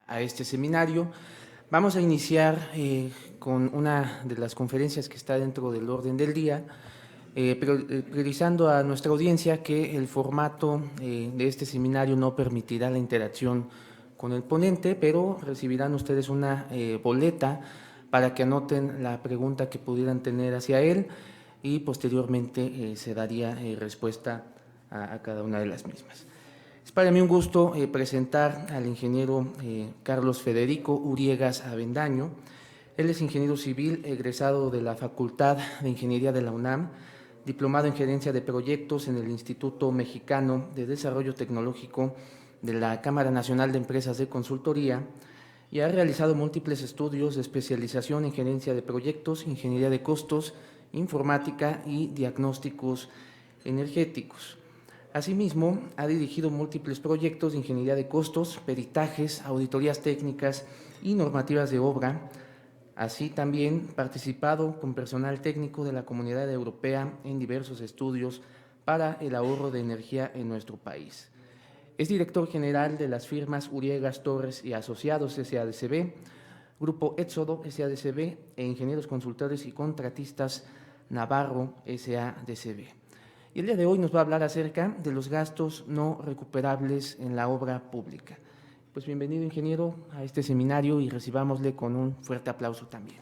a este seminario. Vamos a iniciar con una de las conferencias que está dentro del orden del día, priorizando a nuestra audiencia que el formato de este seminario no permitirá la interacción con el ponente, pero recibirán ustedes una boleta para que anoten la pregunta que pudieran tener hacia él y posteriormente se daría respuesta a cada una de las mismas. Es para mí un gusto presentar al ingeniero Carlos Federico Uriegas Avendaño. Él es ingeniero civil egresado de la Facultad de Ingeniería de la UNAM, diplomado en Gerencia de Proyectos en el Instituto Mexicano de Desarrollo Tecnológico de la Cámara Nacional de Empresas de Consultoría, y ha realizado múltiples estudios de especialización en Gerencia de Proyectos, Ingeniería de Costos, Informática y Diagnósticos Energéticos. Asimismo, ha dirigido múltiples proyectos de ingeniería de costos, peritajes, auditorías técnicas y normativas de obra. Así también participado con personal técnico de la Comunidad Europea en diversos estudios para el ahorro de energía en nuestro país. Es director general de las firmas Uriegas, Torres y Asociados SADCB, Grupo Éxodo SADCB e Ingenieros Consultores y Contratistas Navarro SADCB. Y el día de hoy nos va a hablar acerca de los gastos no recuperables en la obra pública. Pues bienvenido, ingeniero, a este seminario y recibámosle con un fuerte aplauso también.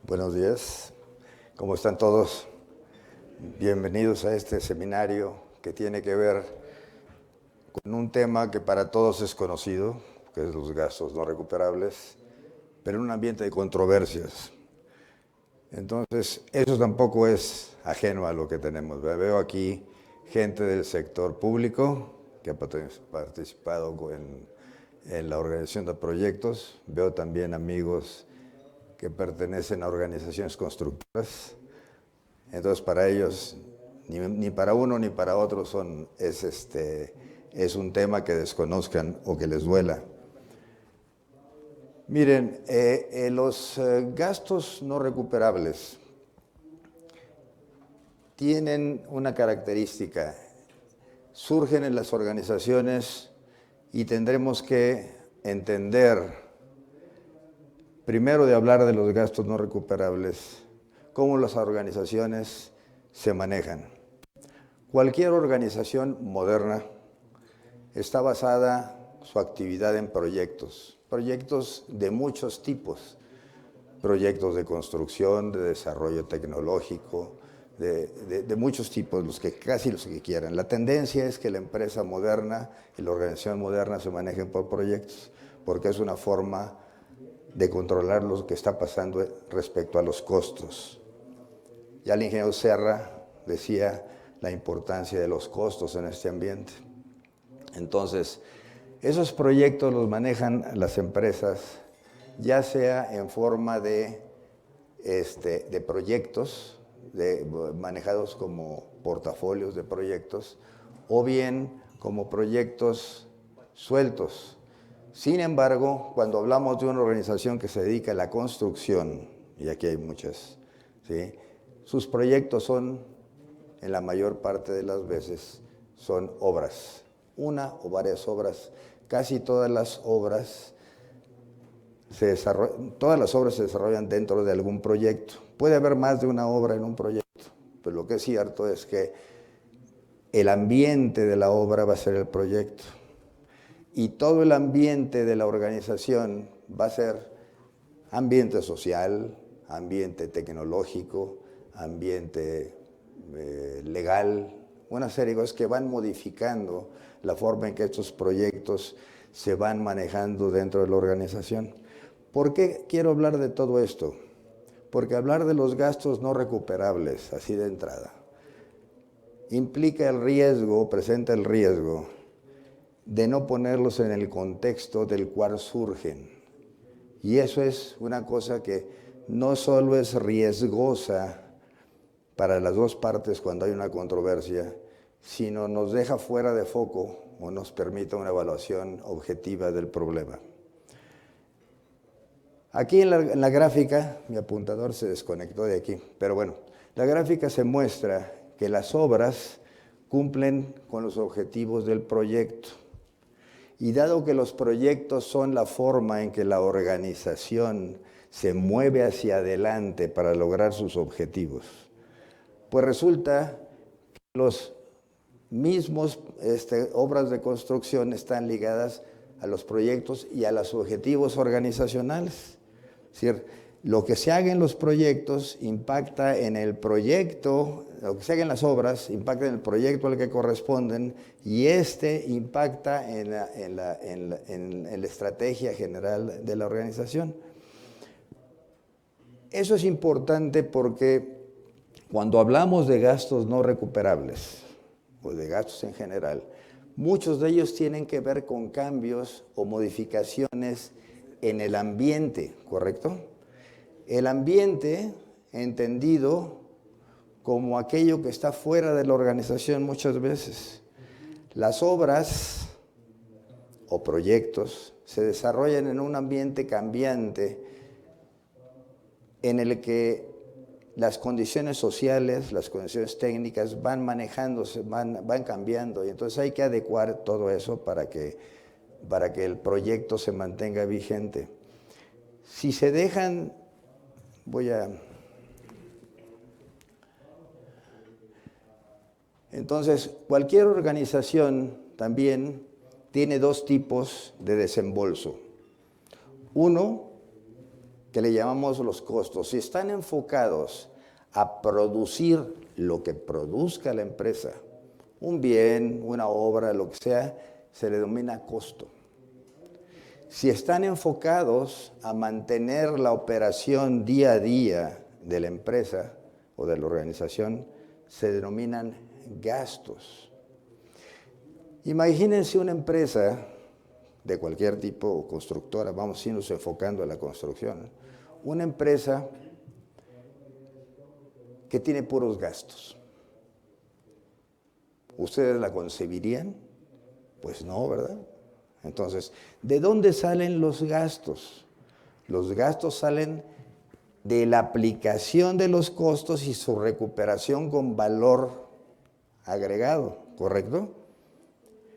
Buenos días, ¿cómo están todos? Bienvenidos a este seminario que tiene que ver con un tema que para todos es conocido, que es los gastos no recuperables, pero en un ambiente de controversias. Entonces, eso tampoco es ajeno a lo que tenemos. Veo aquí gente del sector público que ha participado en la organización de proyectos. Veo también amigos que pertenecen a organizaciones constructoras. Entonces, para ellos, ni para uno ni para otro es un tema que desconozcan o que les duela. Miren, los gastos no recuperables tienen una característica. Surgen en las organizaciones y tendremos que entender, primero de hablar de los gastos no recuperables, cómo las organizaciones se manejan. Cualquier organización moderna está basada su actividad en proyectos de muchos tipos, proyectos de construcción, de desarrollo tecnológico, de muchos tipos, casi los que quieran. La tendencia es que la empresa moderna y la organización moderna se manejen por proyectos, porque es una forma de controlar lo que está pasando respecto a los costos. Ya el ingeniero Serra decía la importancia de los costos en este ambiente. Entonces, esos proyectos los manejan las empresas, ya sea en forma de proyectos, manejados como portafolios de proyectos, o bien como proyectos sueltos. Sin embargo, cuando hablamos de una organización que se dedica a la construcción, y aquí hay muchas, ¿sí?, sus proyectos son, en la mayor parte de las veces, son obras, una o varias obras. Casi todas las obras se desarrollan dentro de algún proyecto. Puede haber más de una obra en un proyecto, pero lo que es cierto es que el ambiente de la obra va a ser el proyecto. Y todo el ambiente de la organización va a ser ambiente social, ambiente tecnológico, ambiente legal, una serie de cosas que van modificando la forma en que estos proyectos se van manejando dentro de la organización. ¿Por qué quiero hablar de todo esto? Porque hablar de los gastos no recuperables, así de entrada, implica el riesgo, presenta el riesgo de no ponerlos en el contexto del cual surgen. Y eso es una cosa que no solo es riesgosa para las dos partes cuando hay una controversia, sino nos deja fuera de foco o nos permite una evaluación objetiva del problema. Aquí en la gráfica, mi apuntador se desconectó de aquí, pero bueno, la gráfica se muestra que las obras cumplen con los objetivos del proyecto. Y dado que los proyectos son la forma en que la organización se mueve hacia adelante para lograr sus objetivos, pues resulta que los mismos obras de construcción están ligadas a los proyectos y a los objetivos organizacionales. Es decir, lo que se haga en los proyectos impacta en el proyecto, lo que se haga en las obras impacta en el proyecto al que corresponden y impacta en la estrategia general de la organización. Eso es importante porque cuando hablamos de gastos no recuperables o de gastos en general, muchos de ellos tienen que ver con cambios o modificaciones en el ambiente, ¿correcto? El ambiente, entendido como aquello que está fuera de la organización muchas veces. Las obras o proyectos se desarrollan en un ambiente cambiante en el que las condiciones sociales, las condiciones técnicas van manejándose, van cambiando y entonces hay que adecuar todo eso para que el proyecto se mantenga vigente. Si se dejan, Entonces, cualquier organización también tiene dos tipos de desembolso. Uno, que le llamamos los costos. Si están enfocados a producir lo que produzca la empresa, un bien, una obra, lo que sea, se le denomina costo. Si están enfocados a mantener la operación día a día de la empresa o de la organización, se denominan gastos. Imagínense una empresa de cualquier tipo, constructora, vamos a irnos enfocando en la construcción, una empresa que tiene puros gastos. ¿Ustedes la concebirían? Pues no, ¿verdad? Entonces, ¿de dónde salen los gastos? Los gastos salen de la aplicación de los costos y su recuperación con valor agregado, ¿correcto?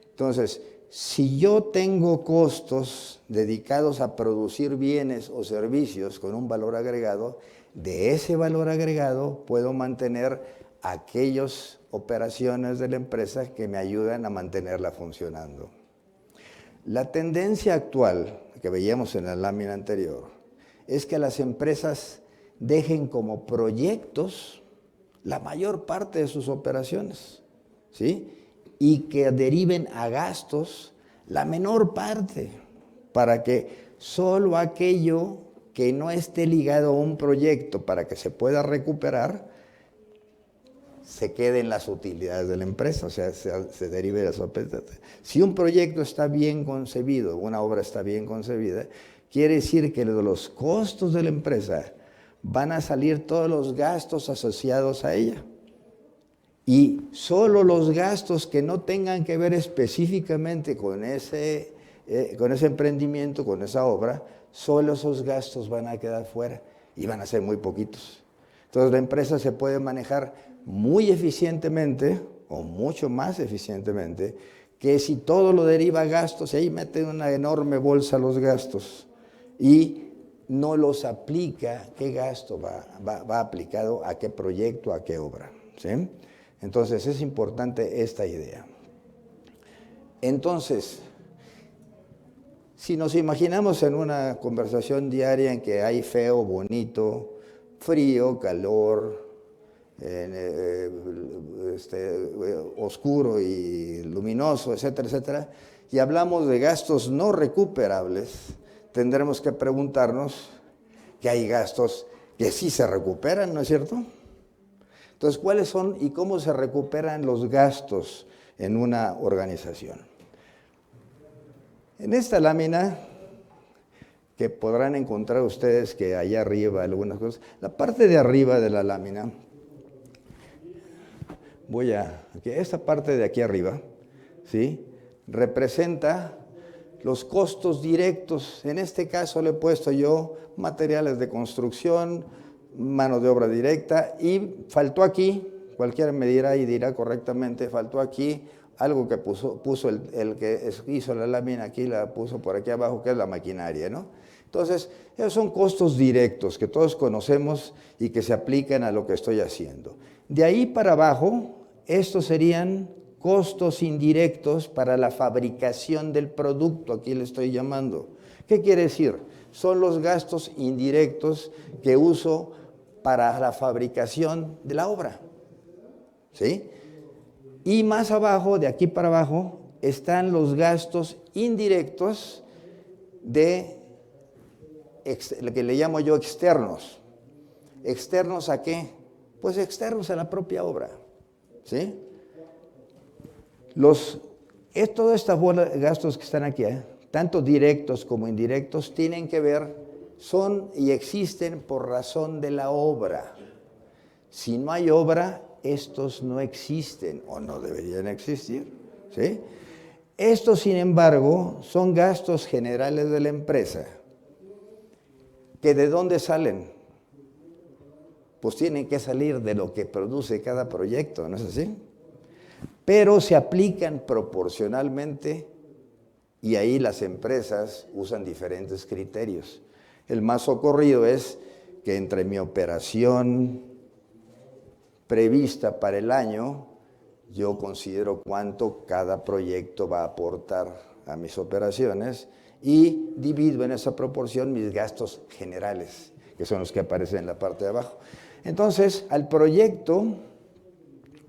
Entonces, si yo tengo costos dedicados a producir bienes o servicios con un valor agregado, de ese valor agregado puedo mantener aquellas operaciones de la empresa que me ayudan a mantenerla funcionando. La tendencia actual que veíamos en la lámina anterior es que las empresas dejen como proyectos la mayor parte de sus operaciones, ¿sí? Y que deriven a gastos la menor parte, para que solo aquello que no esté ligado a un proyecto para que se pueda recuperar, se quede en las utilidades de la empresa, o sea, se derive de las operaciones. Si un proyecto está bien concebido, una obra está bien concebida, quiere decir que de los costos de la empresa van a salir todos los gastos asociados a ella. Y solo los gastos que no tengan que ver específicamente con ese emprendimiento, con esa obra, solo esos gastos van a quedar fuera y van a ser muy poquitos. Entonces la empresa se puede manejar muy eficientemente o mucho más eficientemente que si todo lo deriva a gastos y ahí meten una enorme bolsa los gastos y no los aplica, qué gasto va aplicado a qué proyecto, a qué obra, ¿sí? Entonces es importante esta idea. Entonces, si nos imaginamos en una conversación diaria en que hay feo, bonito, frío, calor, oscuro y luminoso, etcétera, etcétera, y hablamos de gastos no recuperables, tendremos que preguntarnos que hay gastos que sí se recuperan, ¿no es cierto? Entonces, ¿cuáles son y cómo se recuperan los gastos en una organización? En esta lámina, que podrán encontrar ustedes que allá arriba algunas cosas, la parte de arriba de la lámina, esta parte de aquí arriba, ¿sí? Representa los costos directos. En este caso le he puesto yo materiales de construcción, mano de obra directa, y faltó aquí, cualquiera me dirá y dirá correctamente, faltó aquí algo que puso el que hizo la lámina aquí, la puso por aquí abajo, que es la maquinaria, ¿no? Entonces, esos son costos directos que todos conocemos y que se aplican a lo que estoy haciendo. De ahí para abajo, estos serían costos indirectos para la fabricación del producto, aquí le estoy llamando. ¿Qué quiere decir? Son los gastos indirectos que uso para la fabricación de la obra, ¿sí? Y más abajo, de aquí para abajo, están los gastos indirectos de lo que le llamo yo externos. ¿Externos a qué? Pues externos a la propia obra, ¿sí? Todos estos gastos que están aquí, tanto directos como indirectos, tienen que ver, son y existen por razón de la obra. Si no hay obra, estos no existen o no deberían existir, ¿sí? Estos, sin embargo, son gastos generales de la empresa. ¿Que de dónde salen? Pues tienen que salir de lo que produce cada proyecto, ¿no es así? Pero se aplican proporcionalmente y ahí las empresas usan diferentes criterios. El más socorrido es que entre mi operación prevista para el año, yo considero cuánto cada proyecto va a aportar a mis operaciones y divido en esa proporción mis gastos generales, que son los que aparecen en la parte de abajo. Entonces, al proyecto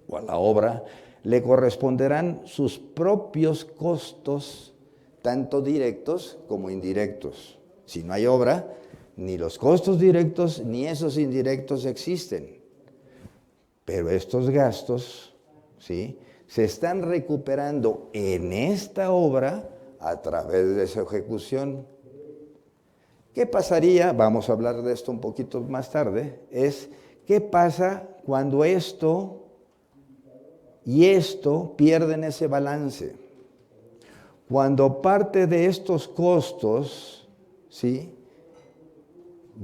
o a la obra le corresponderán sus propios costos, tanto directos como indirectos. Si no hay obra, ni los costos directos ni esos indirectos existen. Pero estos gastos, ¿sí?, se están recuperando en esta obra a través de esa ejecución. ¿Qué pasaría? Vamos a hablar de esto un poquito más tarde. ¿Qué pasa cuando esto y esto pierden ese balance? Cuando parte de estos costos, ¿sí?,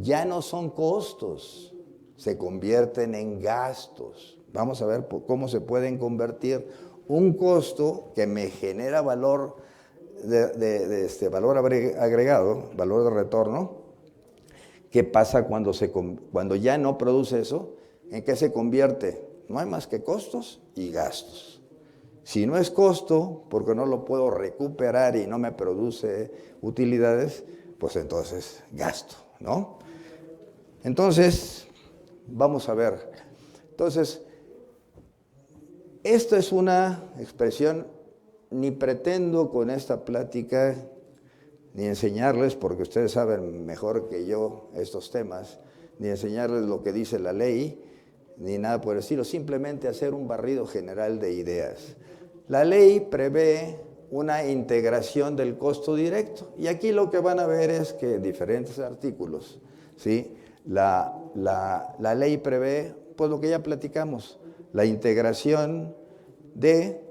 ya no son costos, se convierten en gastos. Vamos a ver cómo se pueden convertir un costo que me genera valor valor agregado, valor de retorno. ¿Qué pasa cuando ya no produce eso? ¿En qué se convierte? No hay más que costos y gastos. Si no es costo, porque no lo puedo recuperar y no me produce utilidades, pues entonces gasto, ¿no? Entonces, vamos a ver. Entonces, esto es una expresión, ni pretendo con esta plática ni enseñarles, porque ustedes saben mejor que yo estos temas, ni enseñarles lo que dice la ley, ni nada por el estilo, simplemente hacer un barrido general de ideas. La ley prevé una integración del costo directo, y aquí lo que van a ver es que en diferentes artículos, ¿sí?, la ley prevé, pues lo que ya platicamos, la integración de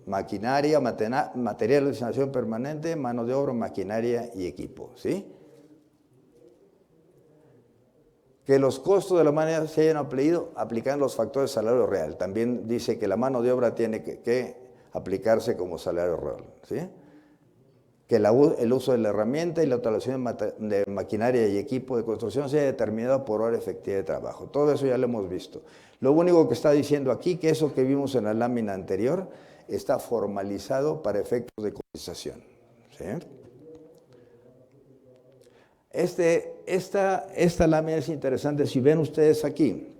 maquinaria, material de destinación permanente, mano de obra, maquinaria y equipo, ¿sí? Que los costos de la mano se hayan aplicando los factores salario real. También dice que la mano de obra tiene que aplicarse como salario real, ¿sí? Que el uso de la herramienta y la utilización de maquinaria y equipo de construcción sea determinado por hora efectiva de trabajo. Todo eso ya lo hemos visto. Lo único que está diciendo aquí, que eso que vimos en la lámina anterior, está formalizado para efectos de cotización, ¿sí? Esta lámina es interesante. Si ven ustedes aquí,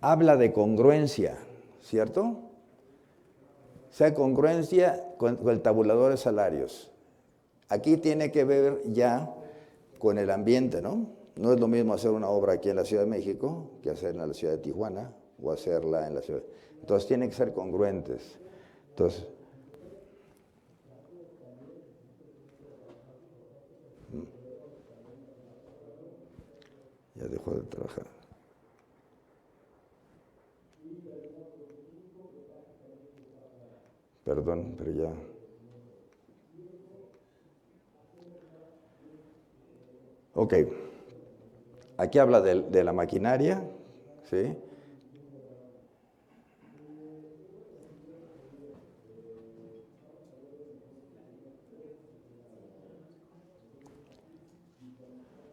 habla de congruencia, ¿cierto? O sea, congruencia con el tabulador de salarios. Aquí tiene que ver ya con el ambiente, ¿no? No es lo mismo hacer una obra aquí en la Ciudad de México que hacerla en la Ciudad de Tijuana o hacerla en la ciudad. Entonces, tienen que ser congruentes. Entonces, ya dejó de trabajar. Perdón, pero ya. Ok. Aquí habla de la maquinaria, ¿sí?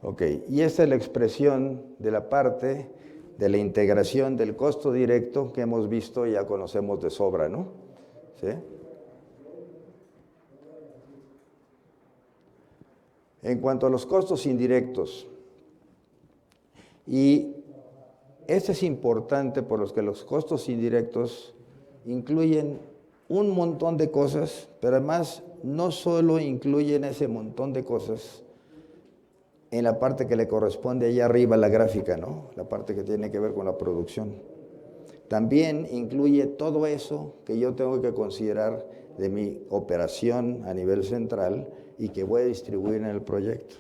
Ok, y esta es la expresión de la parte de la integración del costo directo que hemos visto y ya conocemos de sobra, ¿no? ¿Sí? En cuanto a los costos indirectos, y este es importante por los que los costos indirectos incluyen un montón de cosas, pero además no solo incluyen ese montón de cosas en la parte que le corresponde allá arriba a la gráfica, ¿no? La parte que tiene que ver con la producción. También incluye todo eso que yo tengo que considerar de mi operación a nivel central y que voy a distribuir en el proyecto.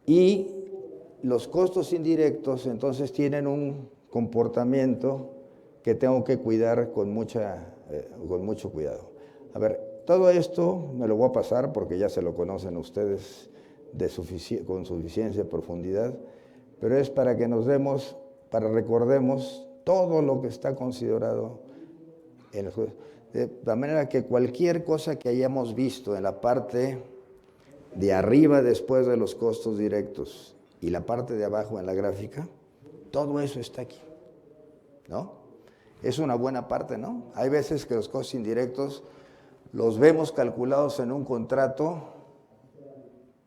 Y los costos indirectos entonces tienen un comportamiento que tengo que cuidar con mucho cuidado. A ver, todo esto me lo voy a pasar porque ya se lo conocen ustedes con suficiencia profundidad, pero es para que recordemos todo lo que está considerado en los juegos. De la manera que cualquier cosa que hayamos visto en la parte de arriba después de los costos directos y la parte de abajo en la gráfica, todo eso está aquí, ¿no? Es una buena parte, ¿no? Hay veces que los costos indirectos los vemos calculados en un contrato,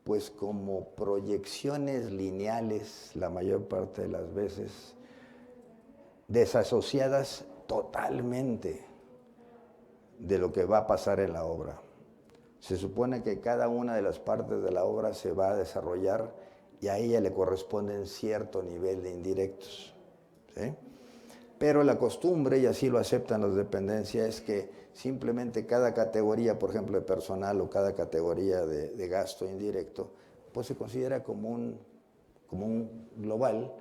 pues como proyecciones lineales la mayor parte de las veces, desasociadas totalmente de lo que va a pasar en la obra. Se supone que cada una de las partes de la obra se va a desarrollar y a ella le corresponden cierto nivel de indirectos, ¿sí? Pero la costumbre, y así lo aceptan las dependencias, es que simplemente cada categoría, por ejemplo, de personal o cada categoría de gasto indirecto, pues se considera como un global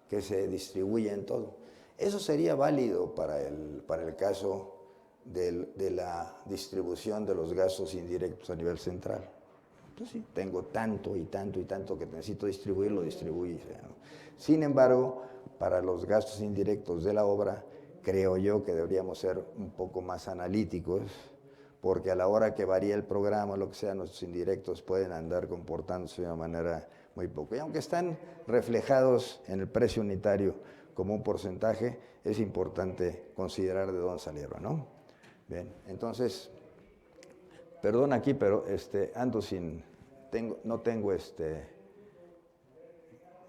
que se distribuye en todo. Eso sería válido para el caso de la distribución de los gastos indirectos a nivel central. Entonces, sí, tengo tanto y tanto y tanto que necesito distribuirlo, distribuye. Sin embargo, para los gastos indirectos de la obra, creo yo que deberíamos ser un poco más analíticos, porque a la hora que varía el programa, lo que sea, nuestros indirectos pueden andar comportándose de una manera muy poco. Y aunque están reflejados en el precio unitario como un porcentaje, es importante considerar de dónde salieron, ¿no? Bien, entonces, perdón aquí, pero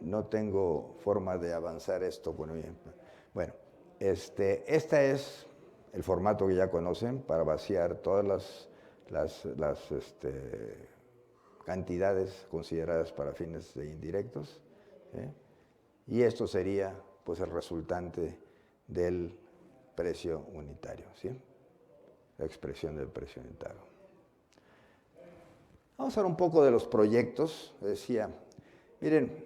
no tengo forma de avanzar esto. Bueno, este es el formato que ya conocen para vaciar todas las cantidades consideradas para fines de indirectos, ¿eh? Y esto sería pues el resultante del precio unitario, ¿sí? La expresión del precio unitario. Vamos a hablar un poco de los proyectos. Decía, miren,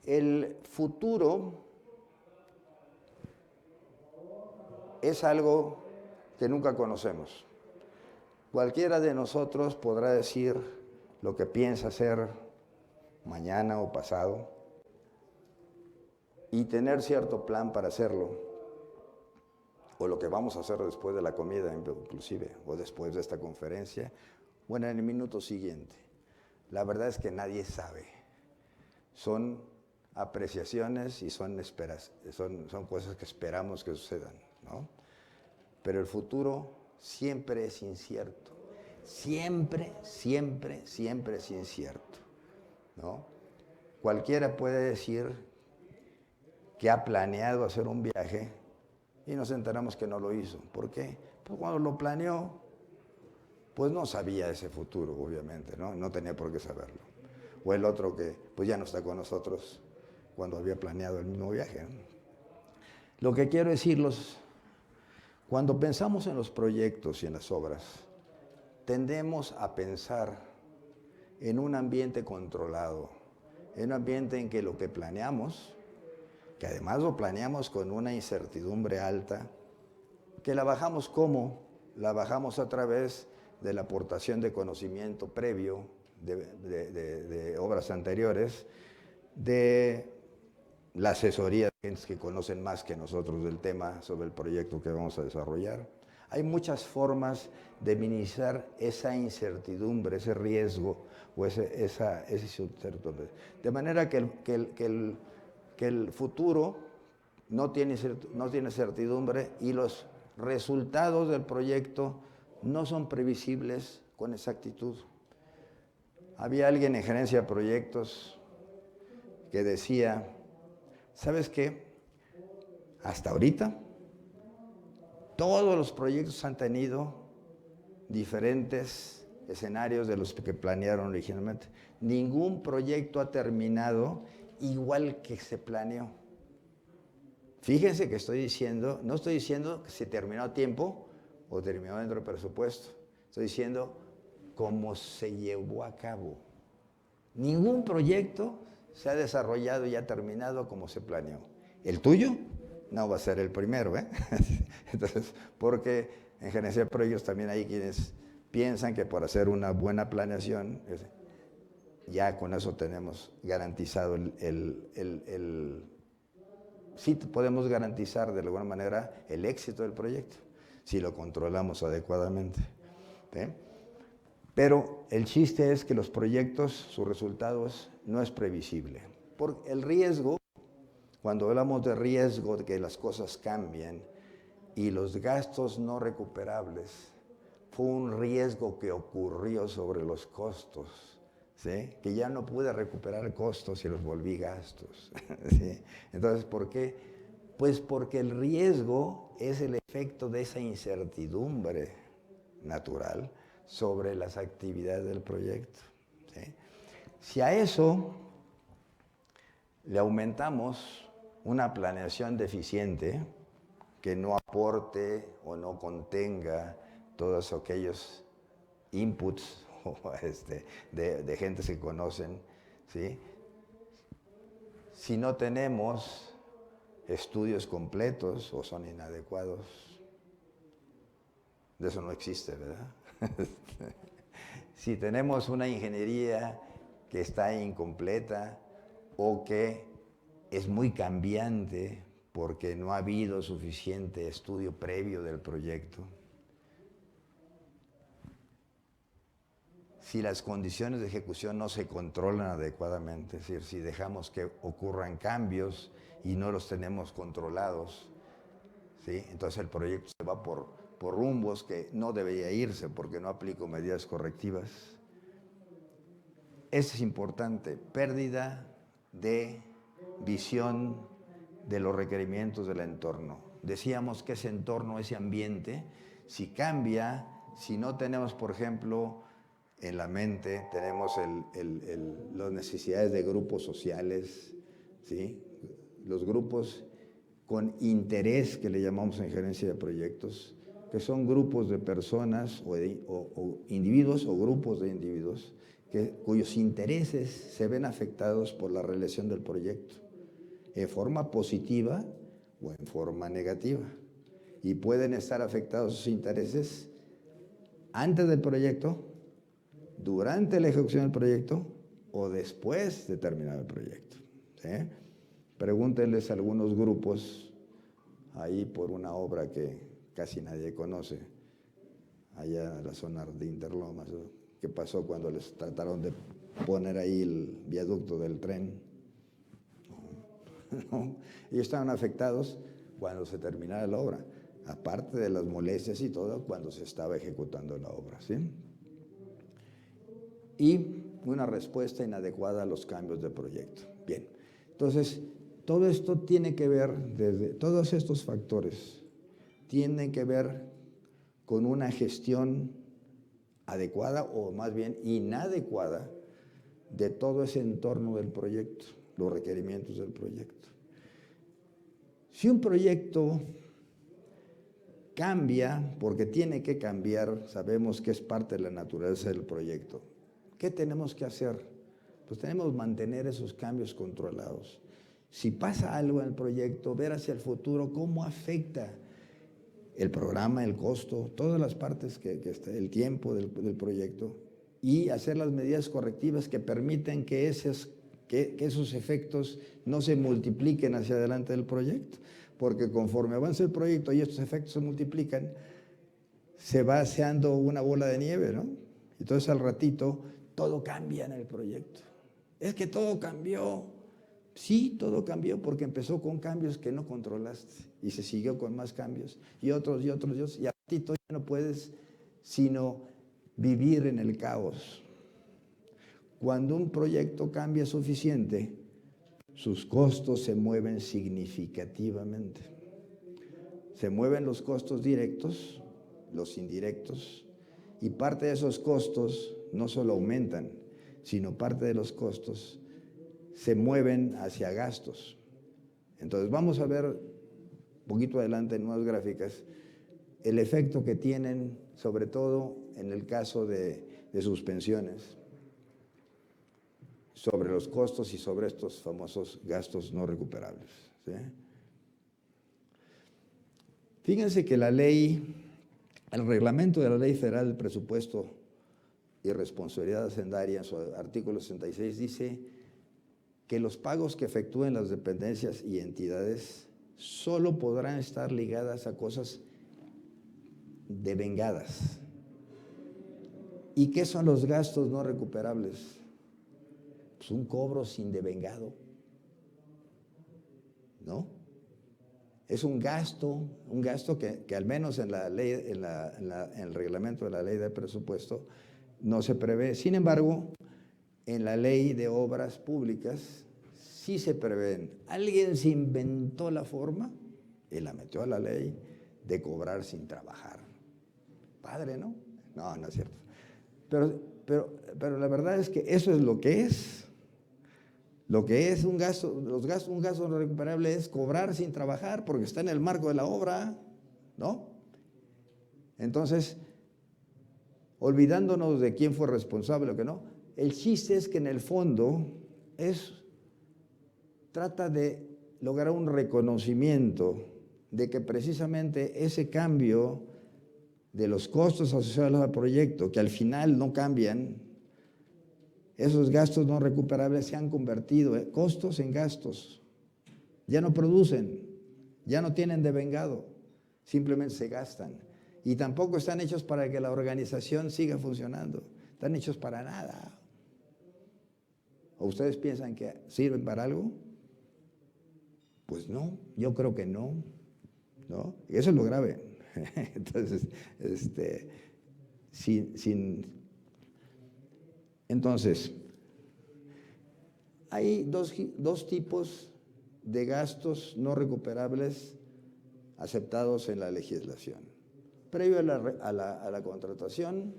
el futuro es algo que nunca conocemos. Cualquiera de nosotros podrá decir lo que piensa hacer mañana o pasado y tener cierto plan para hacerlo, o lo que vamos a hacer después de la comida inclusive, o después de esta conferencia, o en el minuto siguiente. La verdad es que nadie sabe. Son apreciaciones y son cosas que esperamos que sucedan, ¿no? Pero el futuro siempre es incierto. Siempre, siempre, siempre es incierto, ¿no? Cualquiera puede decir que ha planeado hacer un viaje y nos enteramos que no lo hizo. ¿Por qué? Pues cuando lo planeó, pues no sabía ese futuro, obviamente, ¿no? No tenía por qué saberlo. O el otro que pues ya no está con nosotros cuando había planeado el mismo viaje, ¿no? Lo que quiero decirles, cuando pensamos en los proyectos y en las obras, tendemos a pensar en un ambiente controlado, en un ambiente en que lo que planeamos, que además lo planeamos con una incertidumbre alta, que la bajamos ¿cómo? La bajamos a través de la aportación de conocimiento previo de obras anteriores, de la asesoría de gentes que conocen más que nosotros del tema sobre el proyecto que vamos a desarrollar. Hay muchas formas de minimizar esa incertidumbre, ese riesgo o esa incertidumbre. De manera que el futuro no tiene certidumbre y los resultados del proyecto no son previsibles con exactitud. Había alguien en gerencia de proyectos que decía, ¿sabes qué? Hasta ahorita, todos los proyectos han tenido diferentes escenarios de los que planearon originalmente. Ningún proyecto ha terminado igual que se planeó. Fíjense que no estoy diciendo que se terminó a tiempo o terminó dentro del presupuesto. Estoy diciendo cómo se llevó a cabo. Ningún proyecto se ha desarrollado y ha terminado como se planeó. ¿El tuyo? No va a ser el primero, ¿eh? Entonces, porque en gerencia de proyectos también hay quienes piensan que por hacer una buena planeación, ya con eso tenemos garantizado sí podemos garantizar de alguna manera el éxito del proyecto, si lo controlamos adecuadamente. ¿Sí? Pero el chiste es que los proyectos, sus resultados, no es previsible. Porque el riesgo, cuando hablamos de riesgo de que las cosas cambien y los gastos no recuperables, fue un riesgo que ocurrió sobre los costos, ¿sí? Que ya no pude recuperar costos y los volví gastos. ¿Sí? Entonces, ¿por qué? Pues porque el riesgo es el efecto de esa incertidumbre natural sobre las actividades del proyecto. ¿Sí? Si a eso le aumentamos una planeación deficiente que no aporte o no contenga todos aquellos inputs de gente que conocen, ¿sí? Si no tenemos estudios completos o son inadecuados, de eso no existe, ¿verdad? Si tenemos una ingeniería que está incompleta o que es muy cambiante porque no ha habido suficiente estudio previo del proyecto, si las condiciones de ejecución no se controlan adecuadamente, es decir, si dejamos que ocurran cambios y no los tenemos controlados, ¿sí? Entonces el proyecto se va por rumbos que no debería irse porque no aplico medidas correctivas. Eso es importante, pérdida de visión de los requerimientos del entorno. Decíamos que ese entorno, ese ambiente, si cambia, si no tenemos, por ejemplo, en la mente, tenemos las necesidades de grupos sociales, ¿sí? Los grupos con interés, que le llamamos en gerencia de proyectos, que son grupos de personas o individuos o grupos de individuos cuyos intereses se ven afectados por la realización del proyecto, en forma positiva o en forma negativa. Y pueden estar afectados sus intereses antes del proyecto, durante la ejecución del proyecto o después de terminar el proyecto. ¿Sí? Pregúntenles a algunos grupos ahí por una obra que casi nadie conoce, allá en la zona de Interlomas, ¿qué pasó cuando les trataron de poner ahí el viaducto del tren? No. Ellos estaban afectados cuando se terminara la obra, aparte de las molestias y todo, cuando se estaba ejecutando la obra, ¿sí? Y una respuesta inadecuada a los cambios de proyecto. Bien, entonces, todo esto tiene que ver, todos estos factores tienen que ver con una gestión adecuada o más bien inadecuada de todo ese entorno del proyecto, los requerimientos del proyecto. Si un proyecto cambia, porque tiene que cambiar, sabemos que es parte de la naturaleza del proyecto, ¿qué tenemos que hacer? Pues tenemos que mantener esos cambios controlados. Si pasa algo en el proyecto, ver hacia el futuro cómo afecta el programa, el costo, todas las partes que está, el tiempo del proyecto, y hacer las medidas correctivas que permiten que esos efectos no se multipliquen hacia adelante del proyecto, porque conforme avanza el proyecto y estos efectos se multiplican, se va haciendo una bola de nieve, ¿no? Entonces al ratito todo cambia en el proyecto. Es que todo cambió. Sí, todo cambió porque empezó con cambios que no controlaste y se siguió con más cambios y otros y otros y otros, y al ratito ya no puedes sino vivir en el caos. Cuando un proyecto cambia suficiente, sus costos se mueven significativamente. Se mueven los costos directos, los indirectos, y parte de esos costos no solo aumentan, sino parte de los costos se mueven hacia gastos. Entonces vamos a ver un poquito adelante en unas gráficas el efecto que tienen, sobre todo en el caso de suspensiones, sobre los costos y sobre estos famosos gastos no recuperables, ¿sí? Fíjense que la ley, el reglamento de la Ley Federal del Presupuesto y Responsabilidad Hacendaria, en su artículo 66, dice que los pagos que efectúen las dependencias y entidades solo podrán estar ligadas a cosas devengadas. ¿Y qué son los gastos no recuperables? Pues un cobro sin devengado, ¿no? Es un gasto que al menos en la ley, en el reglamento de la Ley de Presupuesto no se prevé. Sin embargo, en la Ley de Obras Públicas sí se prevén. Alguien se inventó la forma y la metió a la ley de cobrar sin trabajar. Padre, ¿no? No, no es cierto. Pero la verdad es que eso es lo que es. Lo que es un gasto no recuperable es cobrar sin trabajar porque está en el marco de la obra, ¿no? Entonces, olvidándonos de quién fue responsable o qué no, el chiste es que en el fondo trata de lograr un reconocimiento de que precisamente ese cambio de los costos asociados al proyecto, que al final no cambian, esos gastos no recuperables se han convertido costos en gastos. Ya no producen, ya no tienen devengado, simplemente se gastan. Y tampoco están hechos para que la organización siga funcionando, están hechos para nada. ¿O ustedes piensan que sirven para algo? Pues no, yo creo que no, ¿no? Y eso es lo grave. Entonces, entonces, hay dos tipos de gastos no recuperables aceptados en la legislación. Previo a la contratación,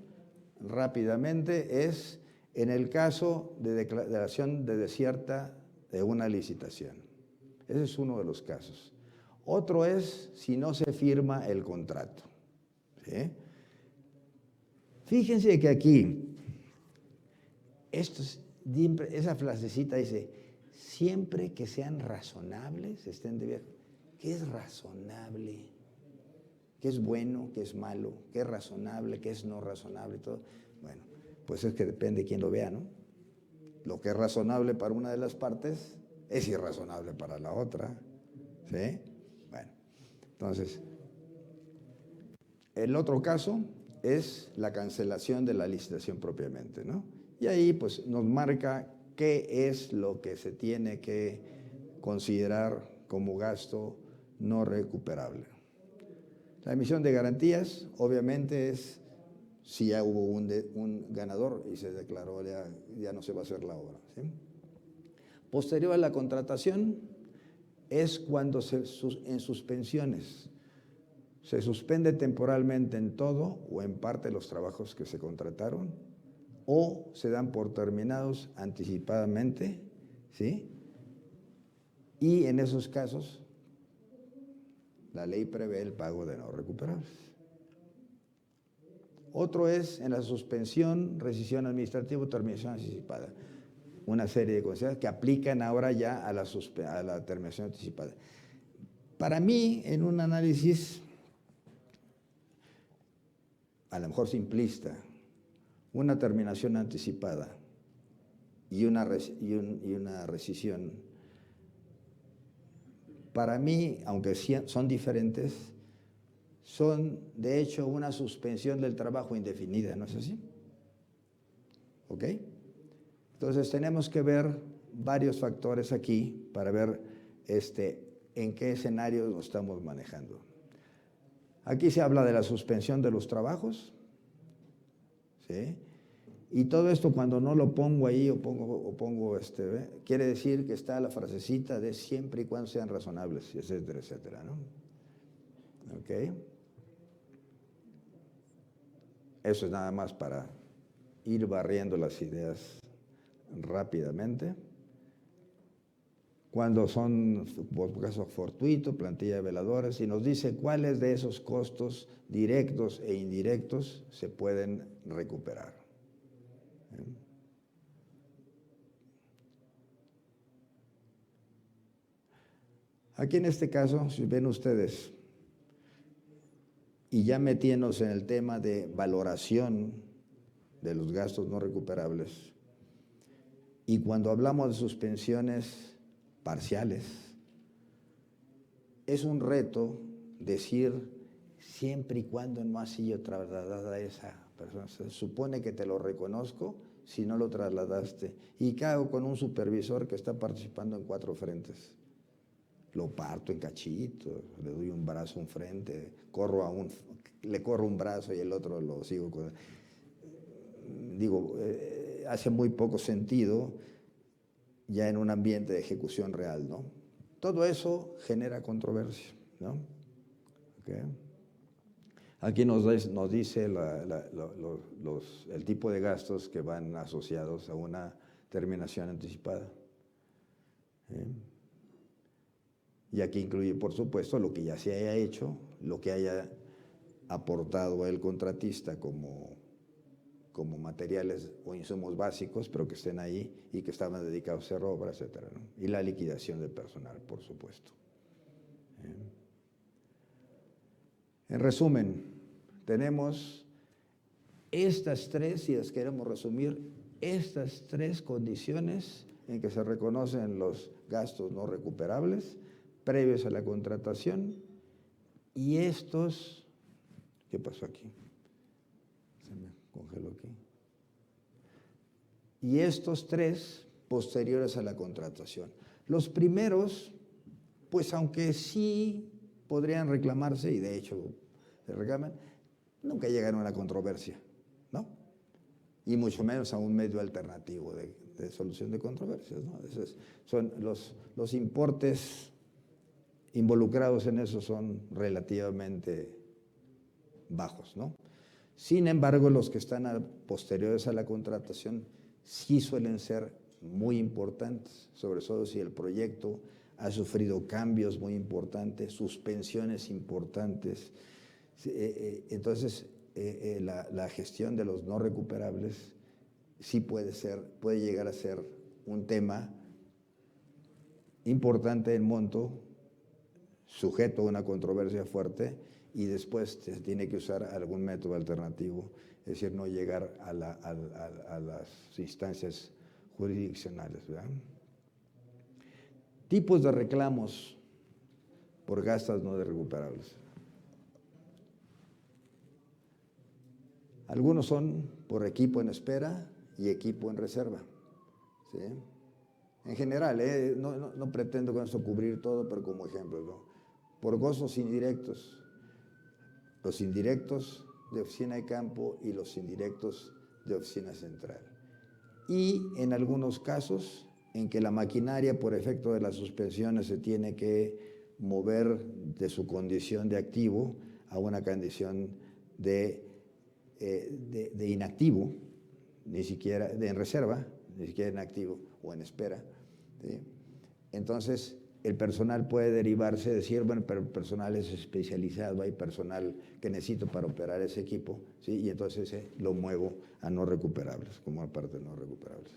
rápidamente, es en el caso de declaración de desierta de una licitación. Ese es uno de los casos. Otro es si no se firma el contrato, ¿sí? Fíjense que aquí, esa frasecita dice, siempre que sean razonables, estén de viaje. ¿Qué es razonable? ¿Qué es bueno? ¿Qué es malo? ¿Qué es razonable? ¿Qué es no razonable? Todo. Bueno, pues es que depende de quién lo vea, ¿no? Lo que es razonable para una de las partes es irrazonable para la otra, ¿sí? Bueno, entonces, el otro caso es la cancelación de la licitación propiamente, ¿no? Y ahí pues nos marca qué es lo que se tiene que considerar como gasto no recuperable. La emisión de garantías, obviamente, es si ya hubo un ganador y se declaró, ya no se va a hacer la obra, ¿sí? Posterior a la contratación es cuando en suspensiones se suspende temporalmente en todo o en parte los trabajos que se contrataron o se dan por terminados anticipadamente, ¿sí? Y en esos casos la ley prevé el pago de no recuperables. Otro es en la suspensión, rescisión administrativa o terminación anticipada. Una serie de cosas que aplican ahora ya a la terminación anticipada. Para mí, en un análisis, a lo mejor simplista, una terminación anticipada y una rescisión, para mí, aunque son diferentes, son de hecho una suspensión del trabajo indefinida, ¿no es así? ¿Ok? Entonces tenemos que ver varios factores aquí para ver en qué escenario nos estamos manejando. Aquí se habla de la suspensión de los trabajos, ¿sí? Y todo esto cuando no lo pongo ahí quiere decir que está la frasecita de siempre y cuando sean razonables, etcétera, etcétera, ¿no? ¿Ok? Eso es nada más para ir barriendo las ideas rápidamente. Cuando son, por caso fortuito, plantilla de veladores, y nos dice cuáles de esos costos directos e indirectos se pueden recuperar. Aquí en este caso, si ven ustedes, y ya metiéndose en el tema de valoración de los gastos no recuperables, y cuando hablamos de suspensiones parciales, es un reto decir siempre y cuando no ha sido trasladada a esa persona. Se supone que te lo reconozco si no lo trasladaste. ¿Y qué hago con un supervisor que está participando en 4 frentes? Lo parto en cachitos, le doy un brazo a un frente, le corro un brazo y el otro lo sigo. Digo, hace muy poco sentido ya en un ambiente de ejecución real, ¿no? Todo eso genera controversia, ¿no? Okay. Aquí nos dice el tipo de gastos que van asociados a una terminación anticipada. Y aquí incluye, por supuesto, lo que ya se haya hecho, lo que haya aportado el contratista como materiales o insumos básicos, pero que estén ahí y que estaban dedicados a hacer obra, etcétera, ¿no? Y la liquidación del personal, por supuesto. En resumen, tenemos estas 3, si las queremos resumir, estas 3 condiciones en que se reconocen los gastos no recuperables previos a la contratación y estos, ¿qué pasó aquí? Se me congeló aquí. Y estos 3 posteriores a la contratación. Los primeros, pues aunque sí podrían reclamarse, y de hecho se reclaman, nunca llegan a una controversia, ¿no? Y mucho menos a un medio alternativo de solución de controversias, ¿no? Son los importes involucrados en eso son relativamente bajos, ¿no? Sin embargo, los que están posteriores a la contratación sí suelen ser muy importantes, sobre todo si el proyecto ha sufrido cambios muy importantes, suspensiones importantes. Entonces, la gestión de los no recuperables sí puede llegar a ser un tema importante en monto, sujeto a una controversia fuerte, y después se tiene que usar algún método alternativo, es decir, no llegar a las instancias jurisdiccionales, ¿verdad? Tipos de reclamos por gastos no recuperables. Algunos son por equipo en espera y equipo en reserva, ¿sí? En general, no pretendo con esto cubrir todo, pero como ejemplo, ¿no? Por costos indirectos, los indirectos de oficina de campo y los indirectos de oficina central. Y en algunos casos en que la maquinaria, por efecto de las suspensiones, se tiene que mover de su condición de activo a una condición de inactivo, ni siquiera en reserva, ni siquiera en activo o en espera, ¿sí? Entonces, el personal puede derivarse, decir, bueno, pero el personal es especializado, hay personal que necesito para operar ese equipo, ¿sí? Y entonces lo muevo a no recuperables, como aparte de no recuperables.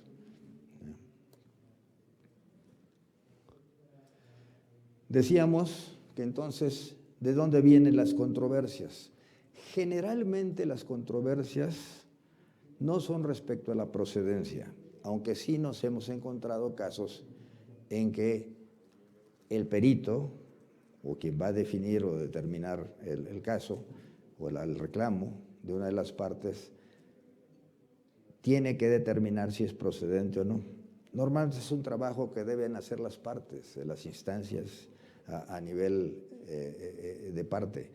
Decíamos que entonces, ¿de dónde vienen las controversias? Generalmente las controversias no son respecto a la procedencia, aunque sí nos hemos encontrado casos en que el perito o quien va a definir o determinar el caso o el reclamo de una de las partes tiene que determinar si es procedente o no. Normalmente es un trabajo que deben hacer las partes, las instancias a nivel de parte,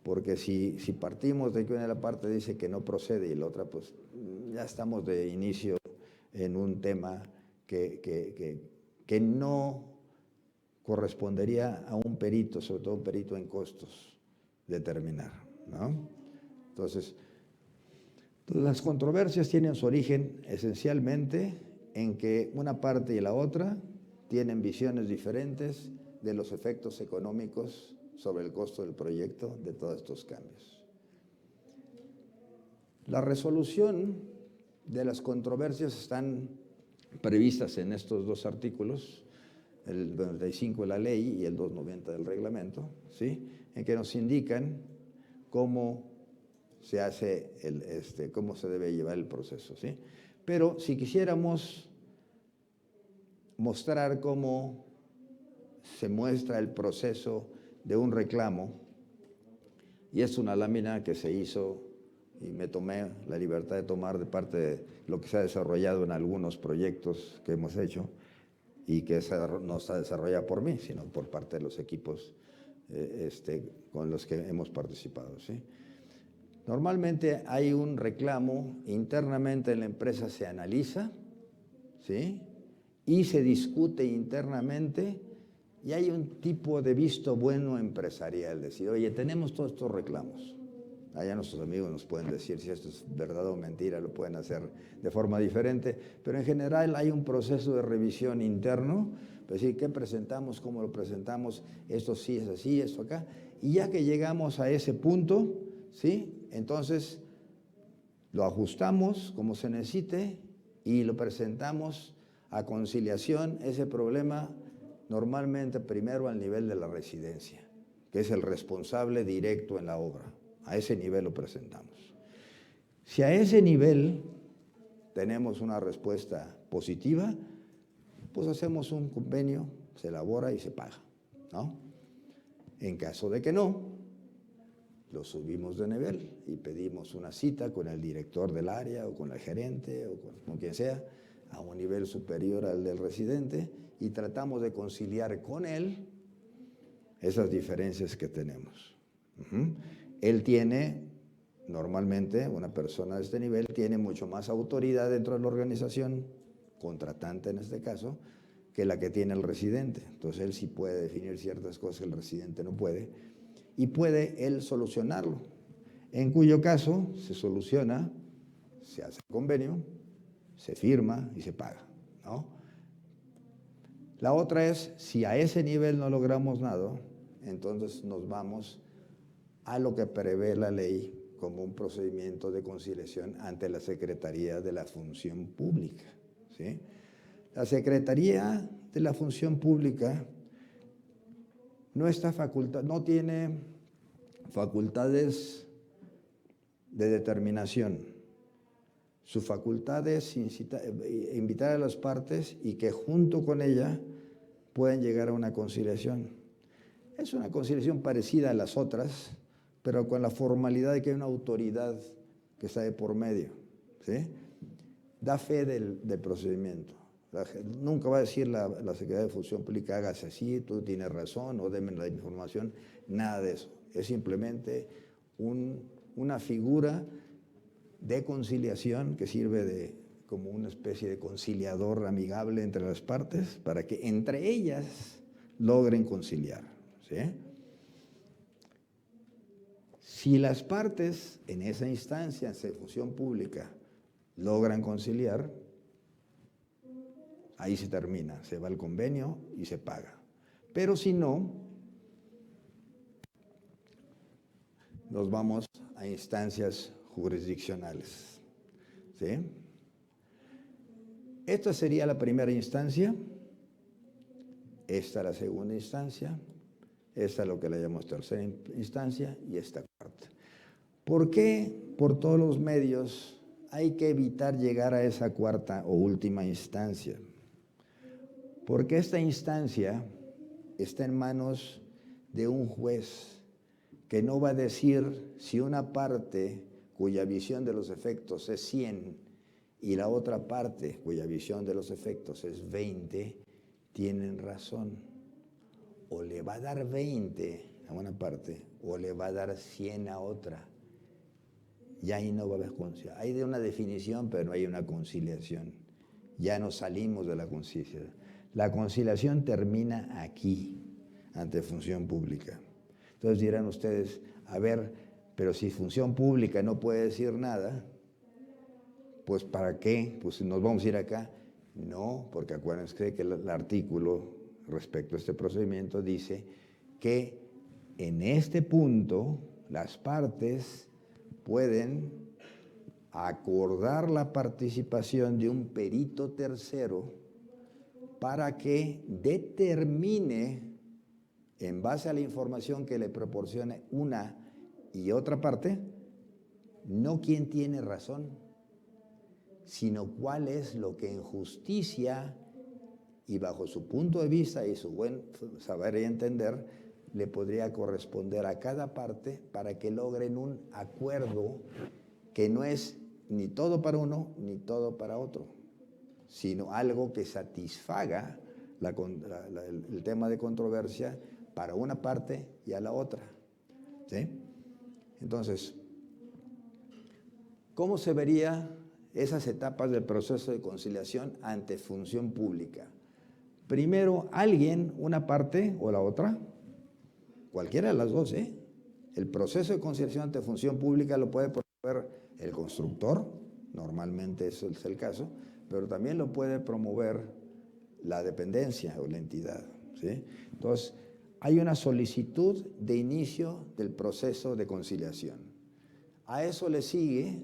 porque si partimos de que una de las partes dice que no procede y la otra, pues ya estamos de inicio en un tema que no correspondería a un perito, sobre todo un perito en costos, determinar, ¿no? Entonces, las controversias tienen su origen esencialmente en que una parte y la otra tienen visiones diferentes de los efectos económicos sobre el costo del proyecto de todos estos cambios. La resolución de las controversias están previstas en estos dos artículos, el 95 de la ley y el 290 del reglamento, ¿sí? En que nos indican cómo se hace cómo se debe llevar el proceso, ¿sí? Pero si quisiéramos mostrar cómo se muestra el proceso de un reclamo, y es una lámina que se hizo y me tomé la libertad de tomar de parte de lo que se ha desarrollado en algunos proyectos que hemos hecho y que no está desarrollada por mí, sino por parte de los equipos con los que hemos participado, ¿sí? Normalmente hay un reclamo internamente en la empresa, se analiza, ¿sí? Y se discute internamente y hay un tipo de visto bueno empresarial, decir, oye, tenemos todos estos reclamos. Allá nuestros amigos nos pueden decir si esto es verdad o mentira, lo pueden hacer de forma diferente, pero en general hay un proceso de revisión interno, es decir, ¿qué presentamos, cómo lo presentamos? Esto sí es así, esto acá. Y ya que llegamos a ese punto, ¿sí? Entonces lo ajustamos como se necesite y lo presentamos a conciliación, ese problema normalmente primero al nivel de la residencia, que es el responsable directo en la obra. A ese nivel lo presentamos. Si a ese nivel tenemos una respuesta positiva, pues hacemos un convenio, se elabora y se paga, ¿no? En caso de que no, lo subimos de nivel y pedimos una cita con el director del área o con el gerente o con quien sea, a un nivel superior al del residente y tratamos de conciliar con él esas diferencias que tenemos. Él tiene, normalmente, una persona de este nivel tiene mucho más autoridad dentro de la organización, contratante en este caso, que la que tiene el residente. Entonces él sí puede definir ciertas cosas que el residente no puede y puede él solucionarlo, en cuyo caso se soluciona, se hace el convenio, se firma y se paga, ¿no? La otra es, si a ese nivel no logramos nada, entonces nos vamos a lo que prevé la ley como un procedimiento de conciliación ante la Secretaría de la Función Pública, ¿sí? La Secretaría de la Función Pública no tiene facultades de determinación. Su facultad es invitar a las partes y que junto con ella puedan llegar a una conciliación. Es una conciliación parecida a las otras, pero con la formalidad de que hay una autoridad que está de por medio, ¿sí? Da fe del procedimiento. Nunca va a decir la Secretaría de Función Pública, hágase así, tú tienes razón, o denme la información, nada de eso. Es simplemente una figura de conciliación que sirve como una especie de conciliador amigable entre las partes para que entre ellas logren conciliar, ¿sí? Si las partes en esa instancia de función pública logran conciliar, ahí se termina, se va al convenio y se paga. Pero si no, nos vamos a instancias jurisdiccionales, ¿sí? Esta sería la primera instancia, esta la segunda instancia, esta lo que le llamamos tercera instancia y esta cuarta. ¿Por qué por todos los medios hay que evitar llegar a esa cuarta o última instancia? Porque esta instancia está en manos de un juez que no va a decir si una parte cuya visión de los efectos es 100 y la otra parte cuya visión de los efectos es 20, tienen razón. O le va a dar 20 a una parte o le va a dar 100 a otra. Y ahí no va a haber conciliación. Hay de una definición, pero no hay una conciliación. Ya nos salimos de la conciliación. La conciliación termina aquí, ante función pública. Entonces dirán ustedes, a ver, pero si función pública no puede decir nada, pues ¿para qué? Pues nos vamos a ir acá. No, porque acuérdense que el artículo respecto a este procedimiento dice que en este punto las partes pueden acordar la participación de un perito tercero para que determine, en base a la información que le proporcione una y otra parte, no quién tiene razón, sino cuál es lo que en justicia y bajo su punto de vista y su buen saber y entender le podría corresponder a cada parte para que logren un acuerdo que no es ni todo para uno ni todo para otro, sino algo que satisfaga el tema de controversia para una parte y a la otra. ¿Sí? Entonces, ¿cómo se vería esas etapas del proceso de conciliación ante función pública? Primero, alguien, una parte o la otra, cualquiera de las dos, el proceso de conciliación ante función pública lo puede promover el constructor, normalmente eso es el caso, pero también lo puede promover la dependencia o la entidad, ¿sí? Entonces, hay una solicitud de inicio del proceso de conciliación. A eso le sigue,